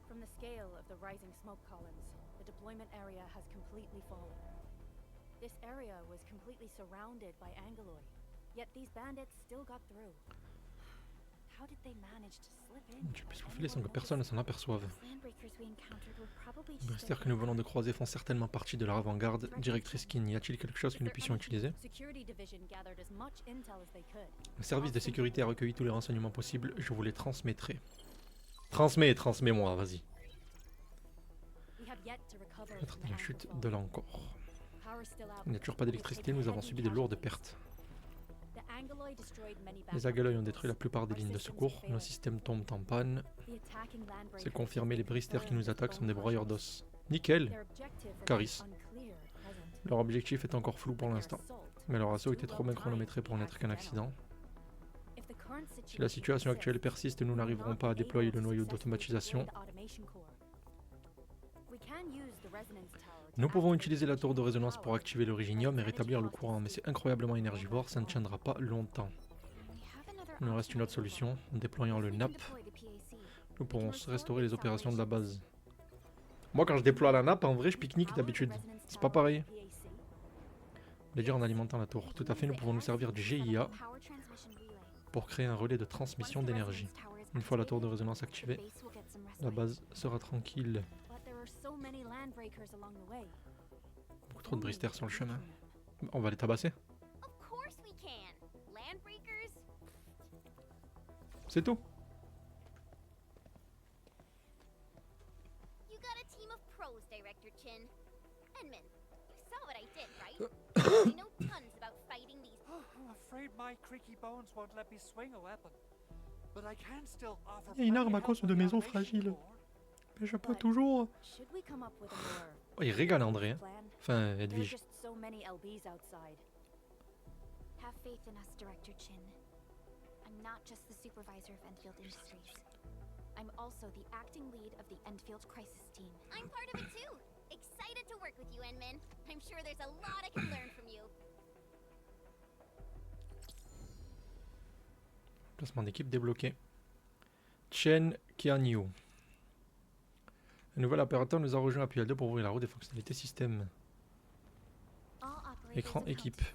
From the scale of the rising smoke columns, the deployment area has completely fallen. This area was completely surrounded by Angaloi, yet these bandits still got through. How did they manage to slip in? Tu peux souffler sans que personne ne s'en aperçoive. Those landbreakers we encountered were probably Les just bristers que nous venons de croiser font certainement partie de leur avant-garde. Directrice Kin, y a-t-il quelque chose que nous puissions utiliser? Security Division gathered as much intel as they could. Le service de sécurité a recueilli tous les renseignements possibles, je vous les transmettrai. Transmets-moi, vas-y. We have yet to recover Être from dans the la chute Angaloi. de là encore. Power's still out. Il n'y a toujours pas d'électricité, nous avons subi de lourdes pertes. The Angaloi destroyed many Les backup Agaloi ont vehicles. détruit la plupart des Our lignes de systems secours, failed. nos systèmes tombent en panne. The attacking landbreakers C'est confirmé, les bristers qui nous attaquent sont des bone broyeurs crushers. d'os. Nickel. Their objective Caris. remains unclear at present. Leur objectif est encore flou pour Their l'instant. assault Mais leur was assaut too était trop well bien chronométré timed pour to be n'être qu'un accidental. accident. If the current Si la situation actuelle persiste, nous n'arriverons pas à déployer le noyau d'automatisation. Nous pouvons utiliser la tour de résonance pour activer l'originium et rétablir le courant, mais c'est incroyablement énergivore, ça ne tiendra pas longtemps. We have another Il nous reste une autre solution, en déployant le We can NAP, deploy the PAC. nous pourrons restaurer les opérations de la base. Moi quand je déploie la NAP, en vrai je pique-nique d'habitude, c'est pas pareil. voulez dire en alimentant la tour. Tout à fait, nous pouvons nous servir du GIA pour créer un relais de transmission d'énergie. Une fois la tour de résonance activée, la base sera tranquille. Beaucoup trop de bristers sur le chemin. On va les tabasser. Of course we can. Landbreakers? C'est tout. You got a team of pros, Director Chin. Edmund, you saw what I did, right? I know tons about fighting these. I'm afraid my creaky bones won't let me swing a weapon. But I can still offer Il y a une arme plenty à help cause on de the maison Operation fragile. floor. Mais je peux toujours. Should we come up with a more Oh, il régale André. Hein. plan? Enfin, There are Edwige. just so many LBs outside. Have faith in us, Director Chin. I'm not just the supervisor of Enfield Industries. I'm also the acting lead of the Enfield Crisis Team. I'm part of it too. Excited to work with you, Enman. I'm sure there's a lot I can learn from you. Placement d'équipe débloqué. Chen Qianyu. Un nouvel opérateur nous a rejoint. Appuyez L2 pour ouvrir la roue des fonctionnalités système. All operators Écran accounted équipe. for.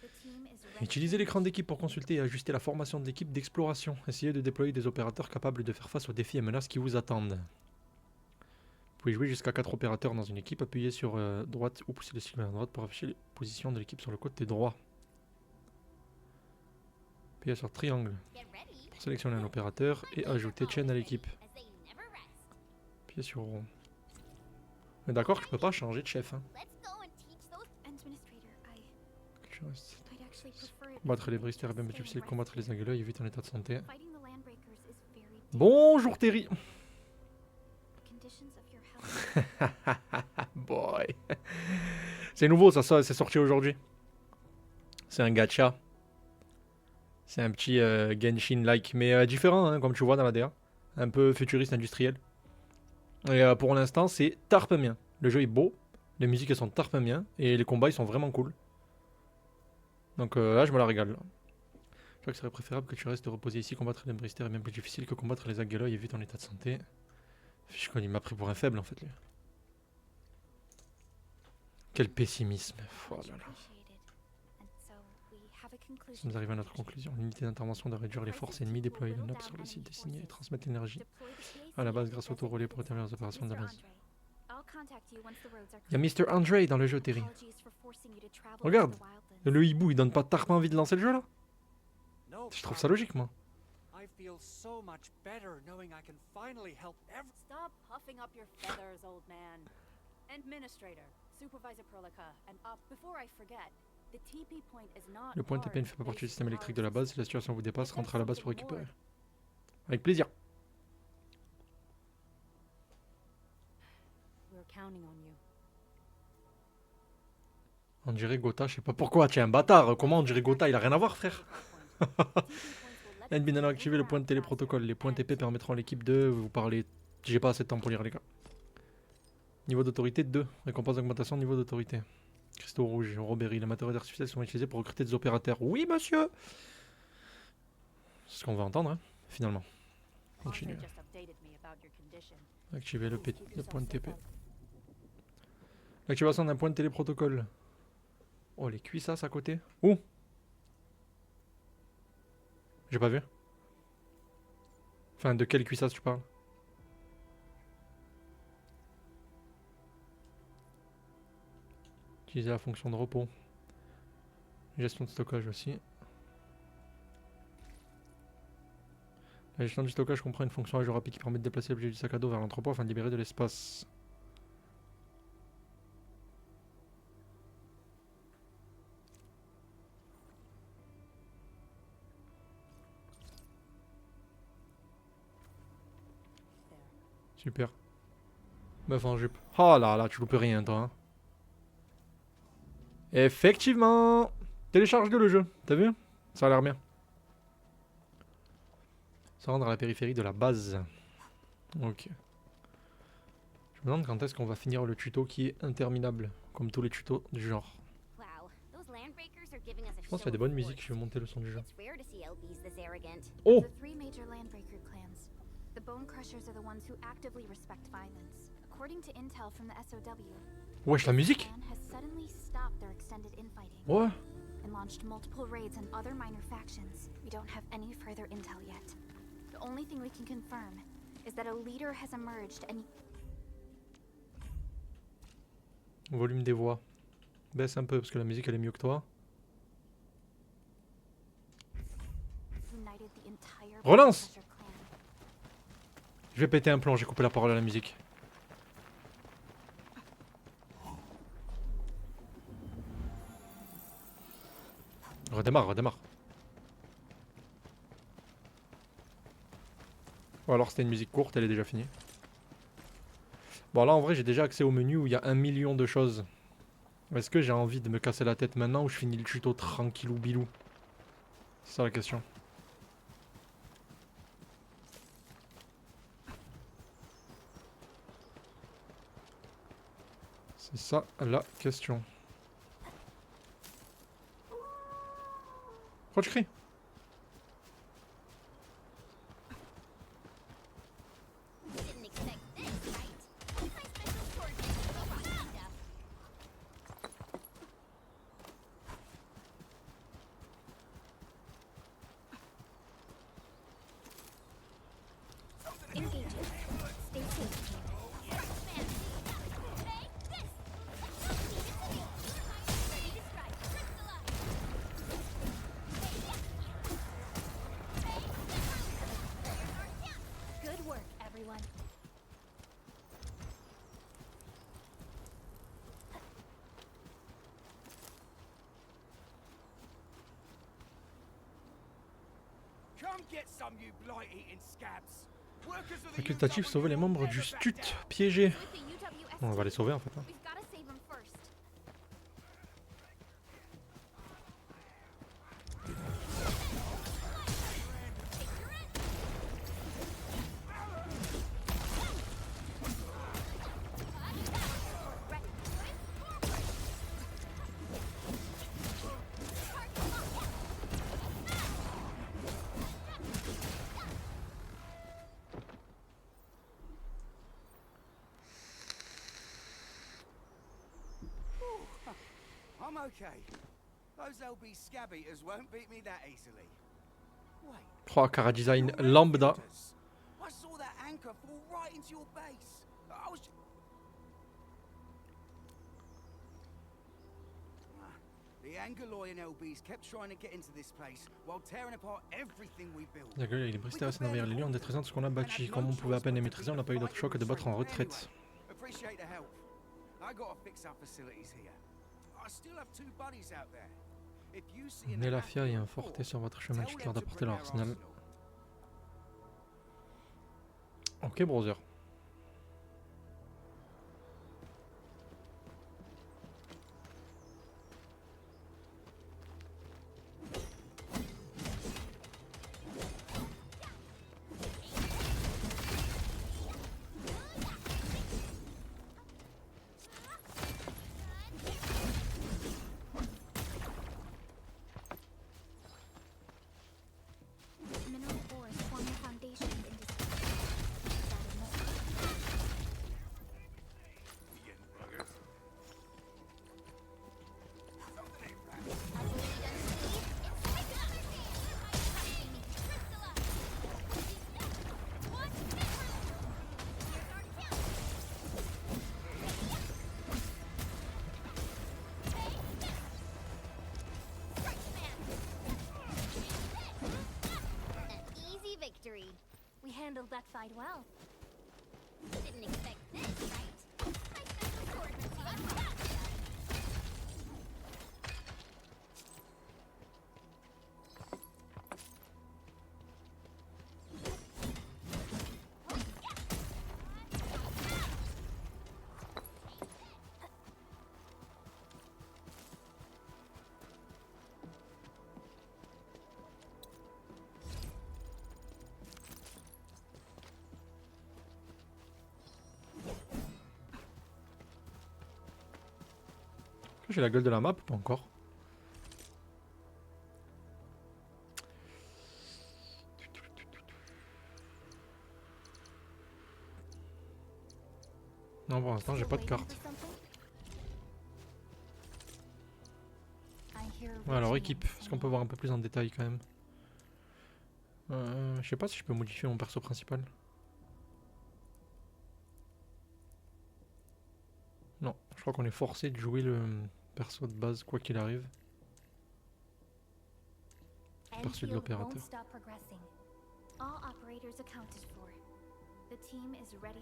The team is ready Utilisez to l'écran d'équipe pour consulter et ajuster la formation de l'équipe d'exploration. Essayez de déployer des opérateurs capables de faire face aux défis et menaces qui vous attendent. Vous pouvez jouer jusqu'à 4 opérateurs dans une équipe. Appuyez sur droite ou poussez le stylet à droite pour afficher les positions de l'équipe sur le côté droit. Appuyez sur triangle Get ready. pour sélectionner un opérateur et ajouter Chen à l'équipe. As they never rest. Appuyez sur rond. Mais d'accord que je peux pas changer de chef. Hein. Let's go and teach those. Administrator, I'd actually prefer it. Combattre les bristers est bien plus difficile que combattre les aguileux et vite en état de santé. Fighting the Landbreakers is very Bonjour Terry. conditions of your health. Boy. C'est nouveau ça c'est sorti aujourd'hui. C'est un gacha. C'est un petit Genshin-like, mais différent, hein, comme tu vois dans la DA. Un peu futuriste industriel. Et pour l'instant, c'est tarpe bien. Le jeu est beau, les musiques elles sont tarpe bien, et les combats ils sont vraiment cool. Donc là, je me la régale. Là. Je crois que ce serait préférable que tu restes reposé ici. Combattre les bristers est bien plus difficile que combattre les aguelois et vite en état de santé. Je connais, il m'a pris pour un faible en fait. Lui. Quel pessimisme. Oh Much là là. appreciated. And so we have a Nous conclusion. sommes arrivés à notre conclusion. L'unité d'intervention doit réduire les forces ennemies, déployer le NOP sur le site désigné et transmettre l'énergie Deploy the à la PAC base grâce au relais pour établir les opérations de la Mr. base. Andre, I'll contact you once the roads are Il y a clear. Mr. Andre dans le jeu, Terry. Apologies for forcing you to travel Regarde. into the wildlands. Le hibou, il donne pas tarpe envie de lancer le jeu là. No Je trouve ça problem. logique, moi. I feel so much better knowing I can finally help every. Stop puffing up your feathers, old man. Administrator, Supervisor Perlica, and up. Before I forget, the TP point is not. Le point part TP ne of fait pas the partie du basic système électrique de power la base. Si system. la situation vous dépasse, But rentrez à la base pour there's something récupérer. more. Avec plaisir. We're counting on you. On dirait Gotha, je sais pas pourquoi. Tiens, un bâtard. Comment on dirait Gotha? Il a rien à voir, frère. Admin a activé le point de téléprotocole. Les points TP permettront à l'équipe de vous parler. J'ai pas assez de temps pour lire, les gars. Niveau d'autorité 2. Récompense d'augmentation de niveau d'autorité. Cristaux rouges, Robéry. Les matériaux artificiels sont utilisés pour recruter des opérateurs. Oui, monsieur. C'est ce qu'on va entendre, hein, finalement. Continue. Andre just updated me about your condition. Activer le, Please keep le yourself point de TP. safe. L'activation d'un point de téléprotocole. Oh, les cuissasses à côté. Où? J'ai pas vu. Enfin, de quelle cuissasse tu parles? Utiliser la fonction de repos. Gestion de stockage aussi. La gestion du stockage comprend une fonction à jour rapide qui permet de déplacer l'objet du sac à dos vers l'entrepôt afin de libérer de l'espace. There. Super. Meuf en jupe. Oh là là, tu loupes rien toi. Hein. Effectivement. Télécharge-le le jeu. T'as vu? Ça a l'air bien. Se rendre à la périphérie de la base. Ok. Je me demande quand est-ce qu'on va finir le tuto qui est interminable. Comme tous les tutos du genre. Wow, those Landbreakers are giving us a Je pense qu'il y show a des of bonnes musiques. force. Je vais monter le son du jeu. It's rare to see LBs this arrogant. Oh! The three major Landbreaker clans. The Bone Crushers are the ones who actively respect violence. According to intel from the SOW, Wesh, la musique. Clan has suddenly stopped their extended infighting Ouais. and launched multiple raids on other minor factions. We don't have any further intel yet. The only thing we can confirm is that a leader has emerged and Volume des voix. Baisse un peu parce que la musique elle est mieux que toi. united the entire Relance. Professor clan. Je vais péter un plomb, j'ai coupé la parole à la musique. Redémarre, redémarre. Ou alors c'était une musique courte, elle est déjà finie. Bon là en vrai j'ai déjà accès au menu où il y a 1 million de choses. Est-ce que j'ai envie de me casser la tête maintenant ou je finis le tuto tranquillou bilou? C'est ça la question. C'est ça la question. Pourquoi tu cries? Didn't expect this, right? My special coordinates are propaganda. Engaging. Stay safe. Good work, everyone. Come get some, you blight-eating scabs. Workers of the Facultatif, UW sauver les membres will du never back STUT down. piégés. With the UWS, On va les sauver en fait. Hein. we've got to save them first. I'm okay. Those LB scab eaters won't beat me that easily. Wait. 3 Cara Design you're lambda. Rangers. I saw that anchor fall right into your base. I was. The Angoloyan LBs kept trying to get into this place while tearing apart everything we built. Les libristes restent envahir les lieux en détruisant ce qu'on a bâti. Comme on pouvait à peine les maîtriser, on n'a pas eu d'autre choix que de battre en retraite. Appreciate the help. I gotta fix our facilities here. I still have 2 buddies out there. If you see an Nelafia et un forté sur votre chemin, dites-leur d'apporter leur arsenal. Ok, brother. Mineral ores form the foundation of industry. An easy victory. We handled that fight well. Didn't expect this, right? My special swordsman's are propaganda. J'ai la gueule de la map ou pas encore? Non, pour l'instant, j'ai pas de carte. Alors équipe, est-ce qu'on peut voir un peu plus en détail quand même? Je sais pas si je peux modifier mon perso principal. Non, je crois qu'on est forcé de jouer le perso de base quoi qu'il arrive. Perçu de l'opérateur.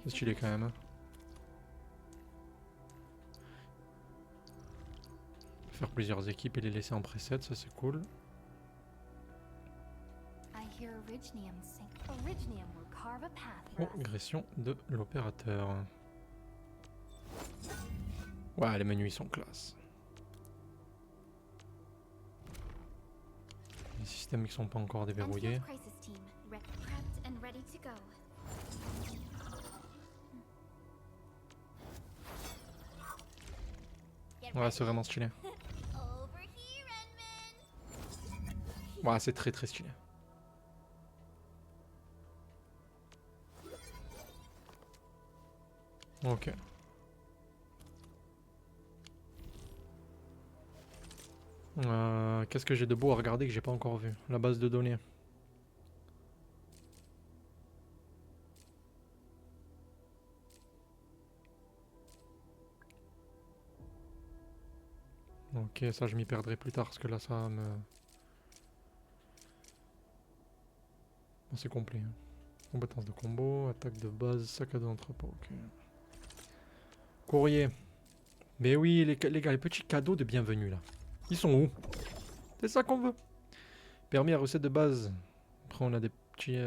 C'est stylé quand même. Hein. Faire plusieurs équipes et les laisser en preset, ça c'est cool. Progression de l'opérateur. Ouais, les menus ils sont classe. Les systèmes qui sont pas encore déverrouillés. Ouais, c'est vraiment stylé. Ouais, c'est très très stylé. Ok. Qu'est-ce que j'ai de beau à regarder que j'ai pas encore vu? La base de données. Ok, ça je m'y perdrai plus tard parce que là ça me... Bon, c'est complet. Hein. Compétences de combo, attaque de base, sac à dos d'entrepôt. Ok. Courrier. Mais oui, les gars, les petits cadeaux de bienvenue là. Ils sont où? C'est ça qu'on veut. Permis à recette de base. Après on a des petits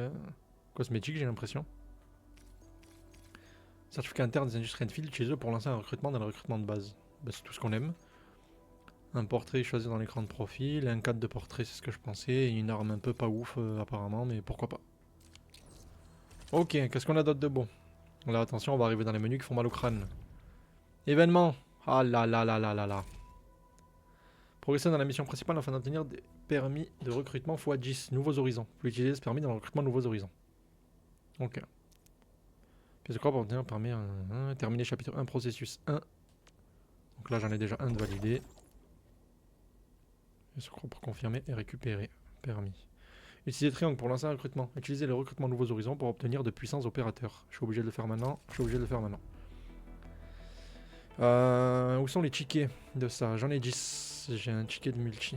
cosmétiques j'ai l'impression. Certificat interne des industries Enfield chez eux pour lancer un recrutement dans le recrutement de base. Bah, c'est tout ce qu'on aime. Un portrait choisi dans l'écran de profil, un cadre de portrait c'est ce que je pensais, et une arme un peu pas ouf apparemment mais pourquoi pas. Ok, qu'est-ce qu'on a d'autre de bon? Là attention on va arriver dans les menus qui font mal au crâne. Événement. Ah là là là là là là. Progresser dans la mission principale afin d'obtenir des permis de recrutement x10, nouveaux horizons. Vous pouvez utiliser ce permis dans le recrutement de nouveaux horizons. Ok. Pièce de corps pour obtenir un permis. Terminer chapitre 1, processus 1. Donc là j'en ai déjà un de validé. Pièce de corps pour confirmer et récupérer. Permis. Utiliser triangle pour lancer un recrutement. Utiliser le recrutement de nouveaux horizons pour obtenir de puissants opérateurs. Je suis obligé de le faire maintenant. Je suis obligé de le faire maintenant. Où sont les tickets de ça? J'en ai 10. J'ai un ticket de multi.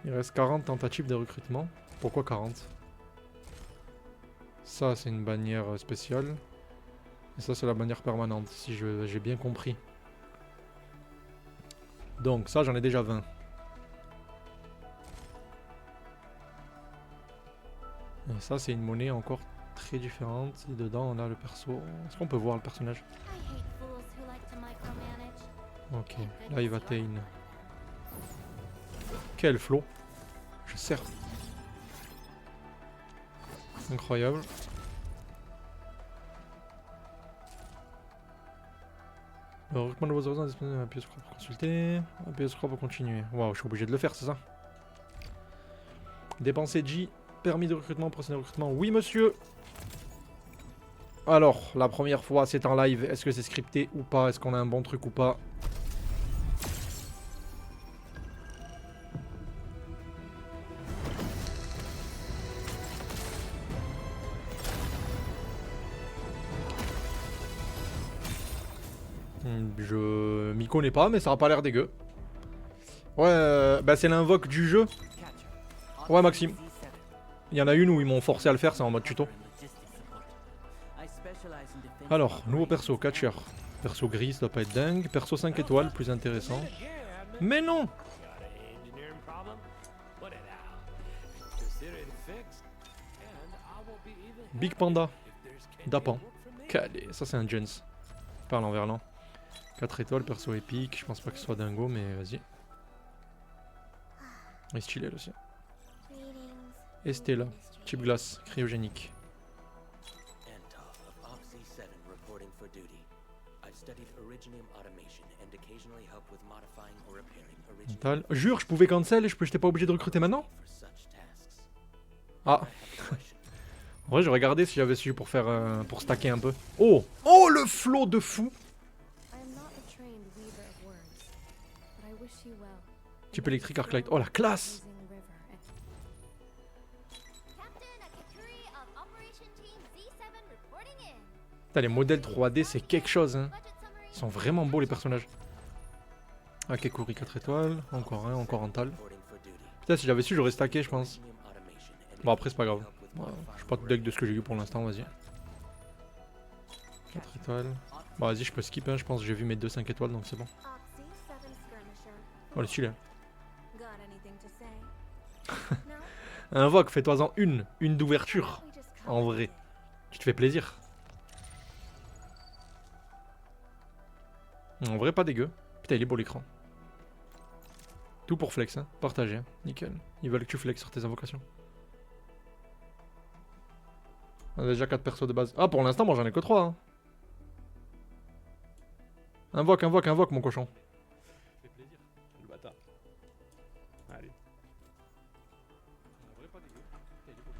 Il reste 40 tentatives de recrutement. Pourquoi 40? Ça c'est une bannière spéciale. Et ça c'est la bannière permanente, si j'ai bien compris. Donc ça j'en ai déjà 20. Et ça c'est une monnaie encore très différente. Et dedans on a le perso. Est-ce qu'on peut voir le personnage? Ok, là il va Tain. Quel flow. Je sers. Incroyable. Le recrutement de vos horizons est disponible. Appuyez sur croix pour consulter. Appuyez sur croix pour continuer. Waouh, je suis obligé de le faire, c'est ça? Dépenser J. Permis de recrutement, procédure de recrutement. Oui, monsieur. Alors, la première fois, c'est en live. Est-ce que c'est scripté ou pas? Est-ce qu'on a un bon truc ou pas? Je m'y connais pas, mais ça a pas l'air dégueu. Ouais, bah c'est l'invoque du jeu. Ouais, Maxime. Il y en a une où ils m'ont forcé à le faire, c'est en mode tuto. Alors, nouveau perso, catcher. Perso gris, ça doit pas être dingue. Perso 5 étoiles, plus intéressant. Mais non! Big Panda. Dapan. Calé, ça c'est un gens. Parle en verlan. 4 étoiles, perso épique. Je pense pas qu'il soit dingo, mais vas-y. Et stylé aussi. Estella. Type glace, cryogénique. Mental. Jure, je pouvais cancel et j'étais pas obligé de recruter maintenant? Ah. En vrai, j'aurais regardé si j'avais su pour faire pour stacker un peu. Oh! Oh, le flow de fou! I wish you well. Type électrique Arclight. Oh la classe! Captain Akakuri of Operation Team Z7 reporting in. Putain, les modèles 3D, c'est quelque chose. Hein. Budget summary. Ils sont vraiment beaux les personnages. Akekuri 4 étoiles. Encore un, encore Antal. Putain, si j'avais su, j'aurais stacké, je pense. Bon, après, c'est pas grave. Ouais, je suis pas tout deck de ce que j'ai eu pour l'instant, vas-y. 4 étoiles. Bon, vas-y, je peux skip, hein. Je pense que j'ai vu mes 2 5 étoiles, donc c'est bon. Oxy 7 skirmisher. Oh, le stylé. Got anything to say? No? Invoque, fais-toi-en une d'ouverture. We just En vrai. Tu te fais plaisir. En vrai, pas dégueu. Putain, il est beau l'écran. Tout pour flex, hein. Partagé, hein. Nickel. Ils veulent que tu flex sur tes invocations. On a déjà 4 persos de base. Ah, pour l'instant, moi j'en ai que 3. Hein. Invoque, invoque, invoque, mon cochon. Fait plaisir. Le bâtard. Allez. En vrai, pas dégueu. Putain, il est beau.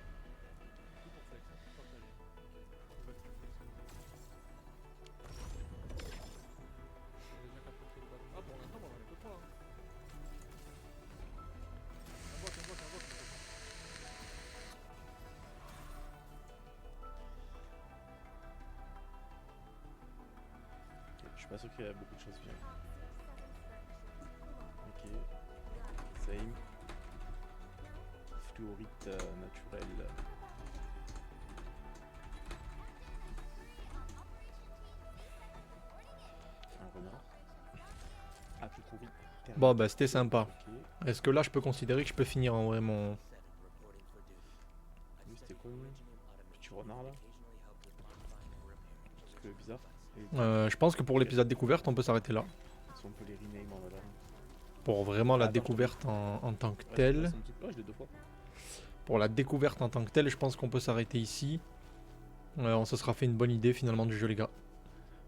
Tout pour flex, hein. Partagé. Ils veulent que tu flexes. On a déjà 4 persos de base. Ah, pour l'instant, moi j'en ai que 3. Hein. Invoque, invoque, invoque, mon cochon. Ok, je suis pas sûr qu'il y a beaucoup de choses bien. Ok. Same. Fluorite naturel. Un renard. Ah, tu trouves. Bon, bah c'était sympa. Ok. Est-ce que là je peux considérer que je peux finir en vrai mon. Lui, c'était quoi lui? Petit renard là? Parce que bizarre. Et Je pense que pour l'épisode découverte, on peut s'arrêter là. si on peut les rename en valeur. Pour vraiment la Attends, découverte en tant que Ouais, telle. elles sont toutes là, je l'ai 2 fois. Pour la découverte en tant que telle, je pense qu'on peut s'arrêter ici. On se sera fait une bonne idée finalement du jeu, les gars.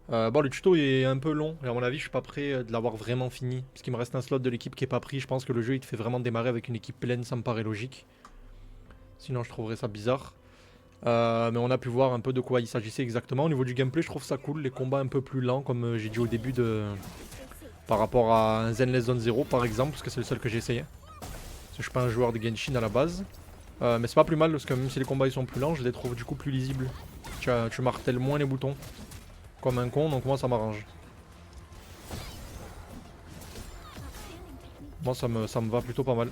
Bon, le tuto est un peu long. Et à mon avis, je suis pas prêt de l'avoir vraiment fini. Parce qu'il me reste un slot de l'équipe qui est pas pris. Je pense que le jeu il te fait vraiment démarrer avec une équipe pleine. Ça me paraît logique. Sinon, je trouverais ça bizarre. Mais on a pu voir un peu de quoi il s'agissait exactement. Au niveau du gameplay, je trouve ça cool. Les combats un peu plus lents, comme j'ai dit au début par rapport à un Zenless Zone 0 par exemple, parce que c'est le seul que j'ai essayé. Parce que je suis pas un joueur de Genshin à la base. Mais c'est pas plus mal parce que même si les combats ils sont plus lents, je les trouve du coup plus lisibles. Tu martèles moins les boutons. Comme un con, donc moi ça m'arrange. Moi ça me va plutôt pas mal.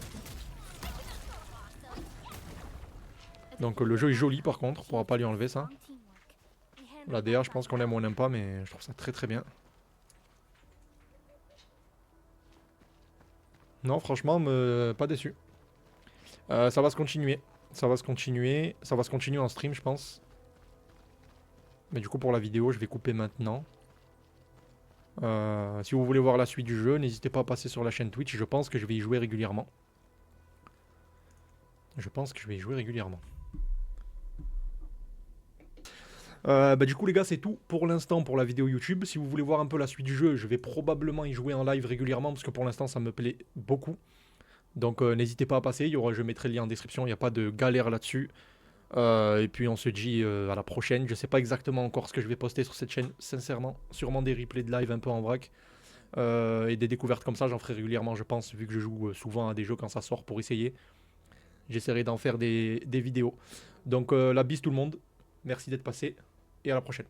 Donc le jeu est joli par contre, on pourra pas lui enlever ça. La DA je pense qu'on aime ou on n'aime pas, mais je trouve ça très très bien. Non franchement pas déçu. Ça va se continuer. Ça va se continuer. Ça va se continuer en stream je pense. Mais du coup pour la vidéo je vais couper maintenant. Si vous voulez voir la suite du jeu, n'hésitez pas à passer sur la chaîne Twitch. Je pense que je vais y jouer régulièrement. Je pense que je vais y jouer régulièrement. Du coup les gars c'est tout pour l'instant pour la vidéo YouTube. Si vous voulez voir un peu la suite du jeu, je vais probablement y jouer en live régulièrement parce que pour l'instant ça me plaît beaucoup. Donc n'hésitez pas à passer, je mettrai le lien en description, il n'y a pas de galère là-dessus. Et puis on se dit à la prochaine. Je sais pas exactement encore ce que je vais poster sur cette chaîne, sincèrement. Sûrement des replays de live un peu en vrac. Et des découvertes comme ça, j'en ferai régulièrement je pense, vu que je joue souvent à des jeux quand ça sort pour essayer. J'essaierai d'en faire des vidéos. Donc la bise tout le monde, merci d'être passé et à la prochaine.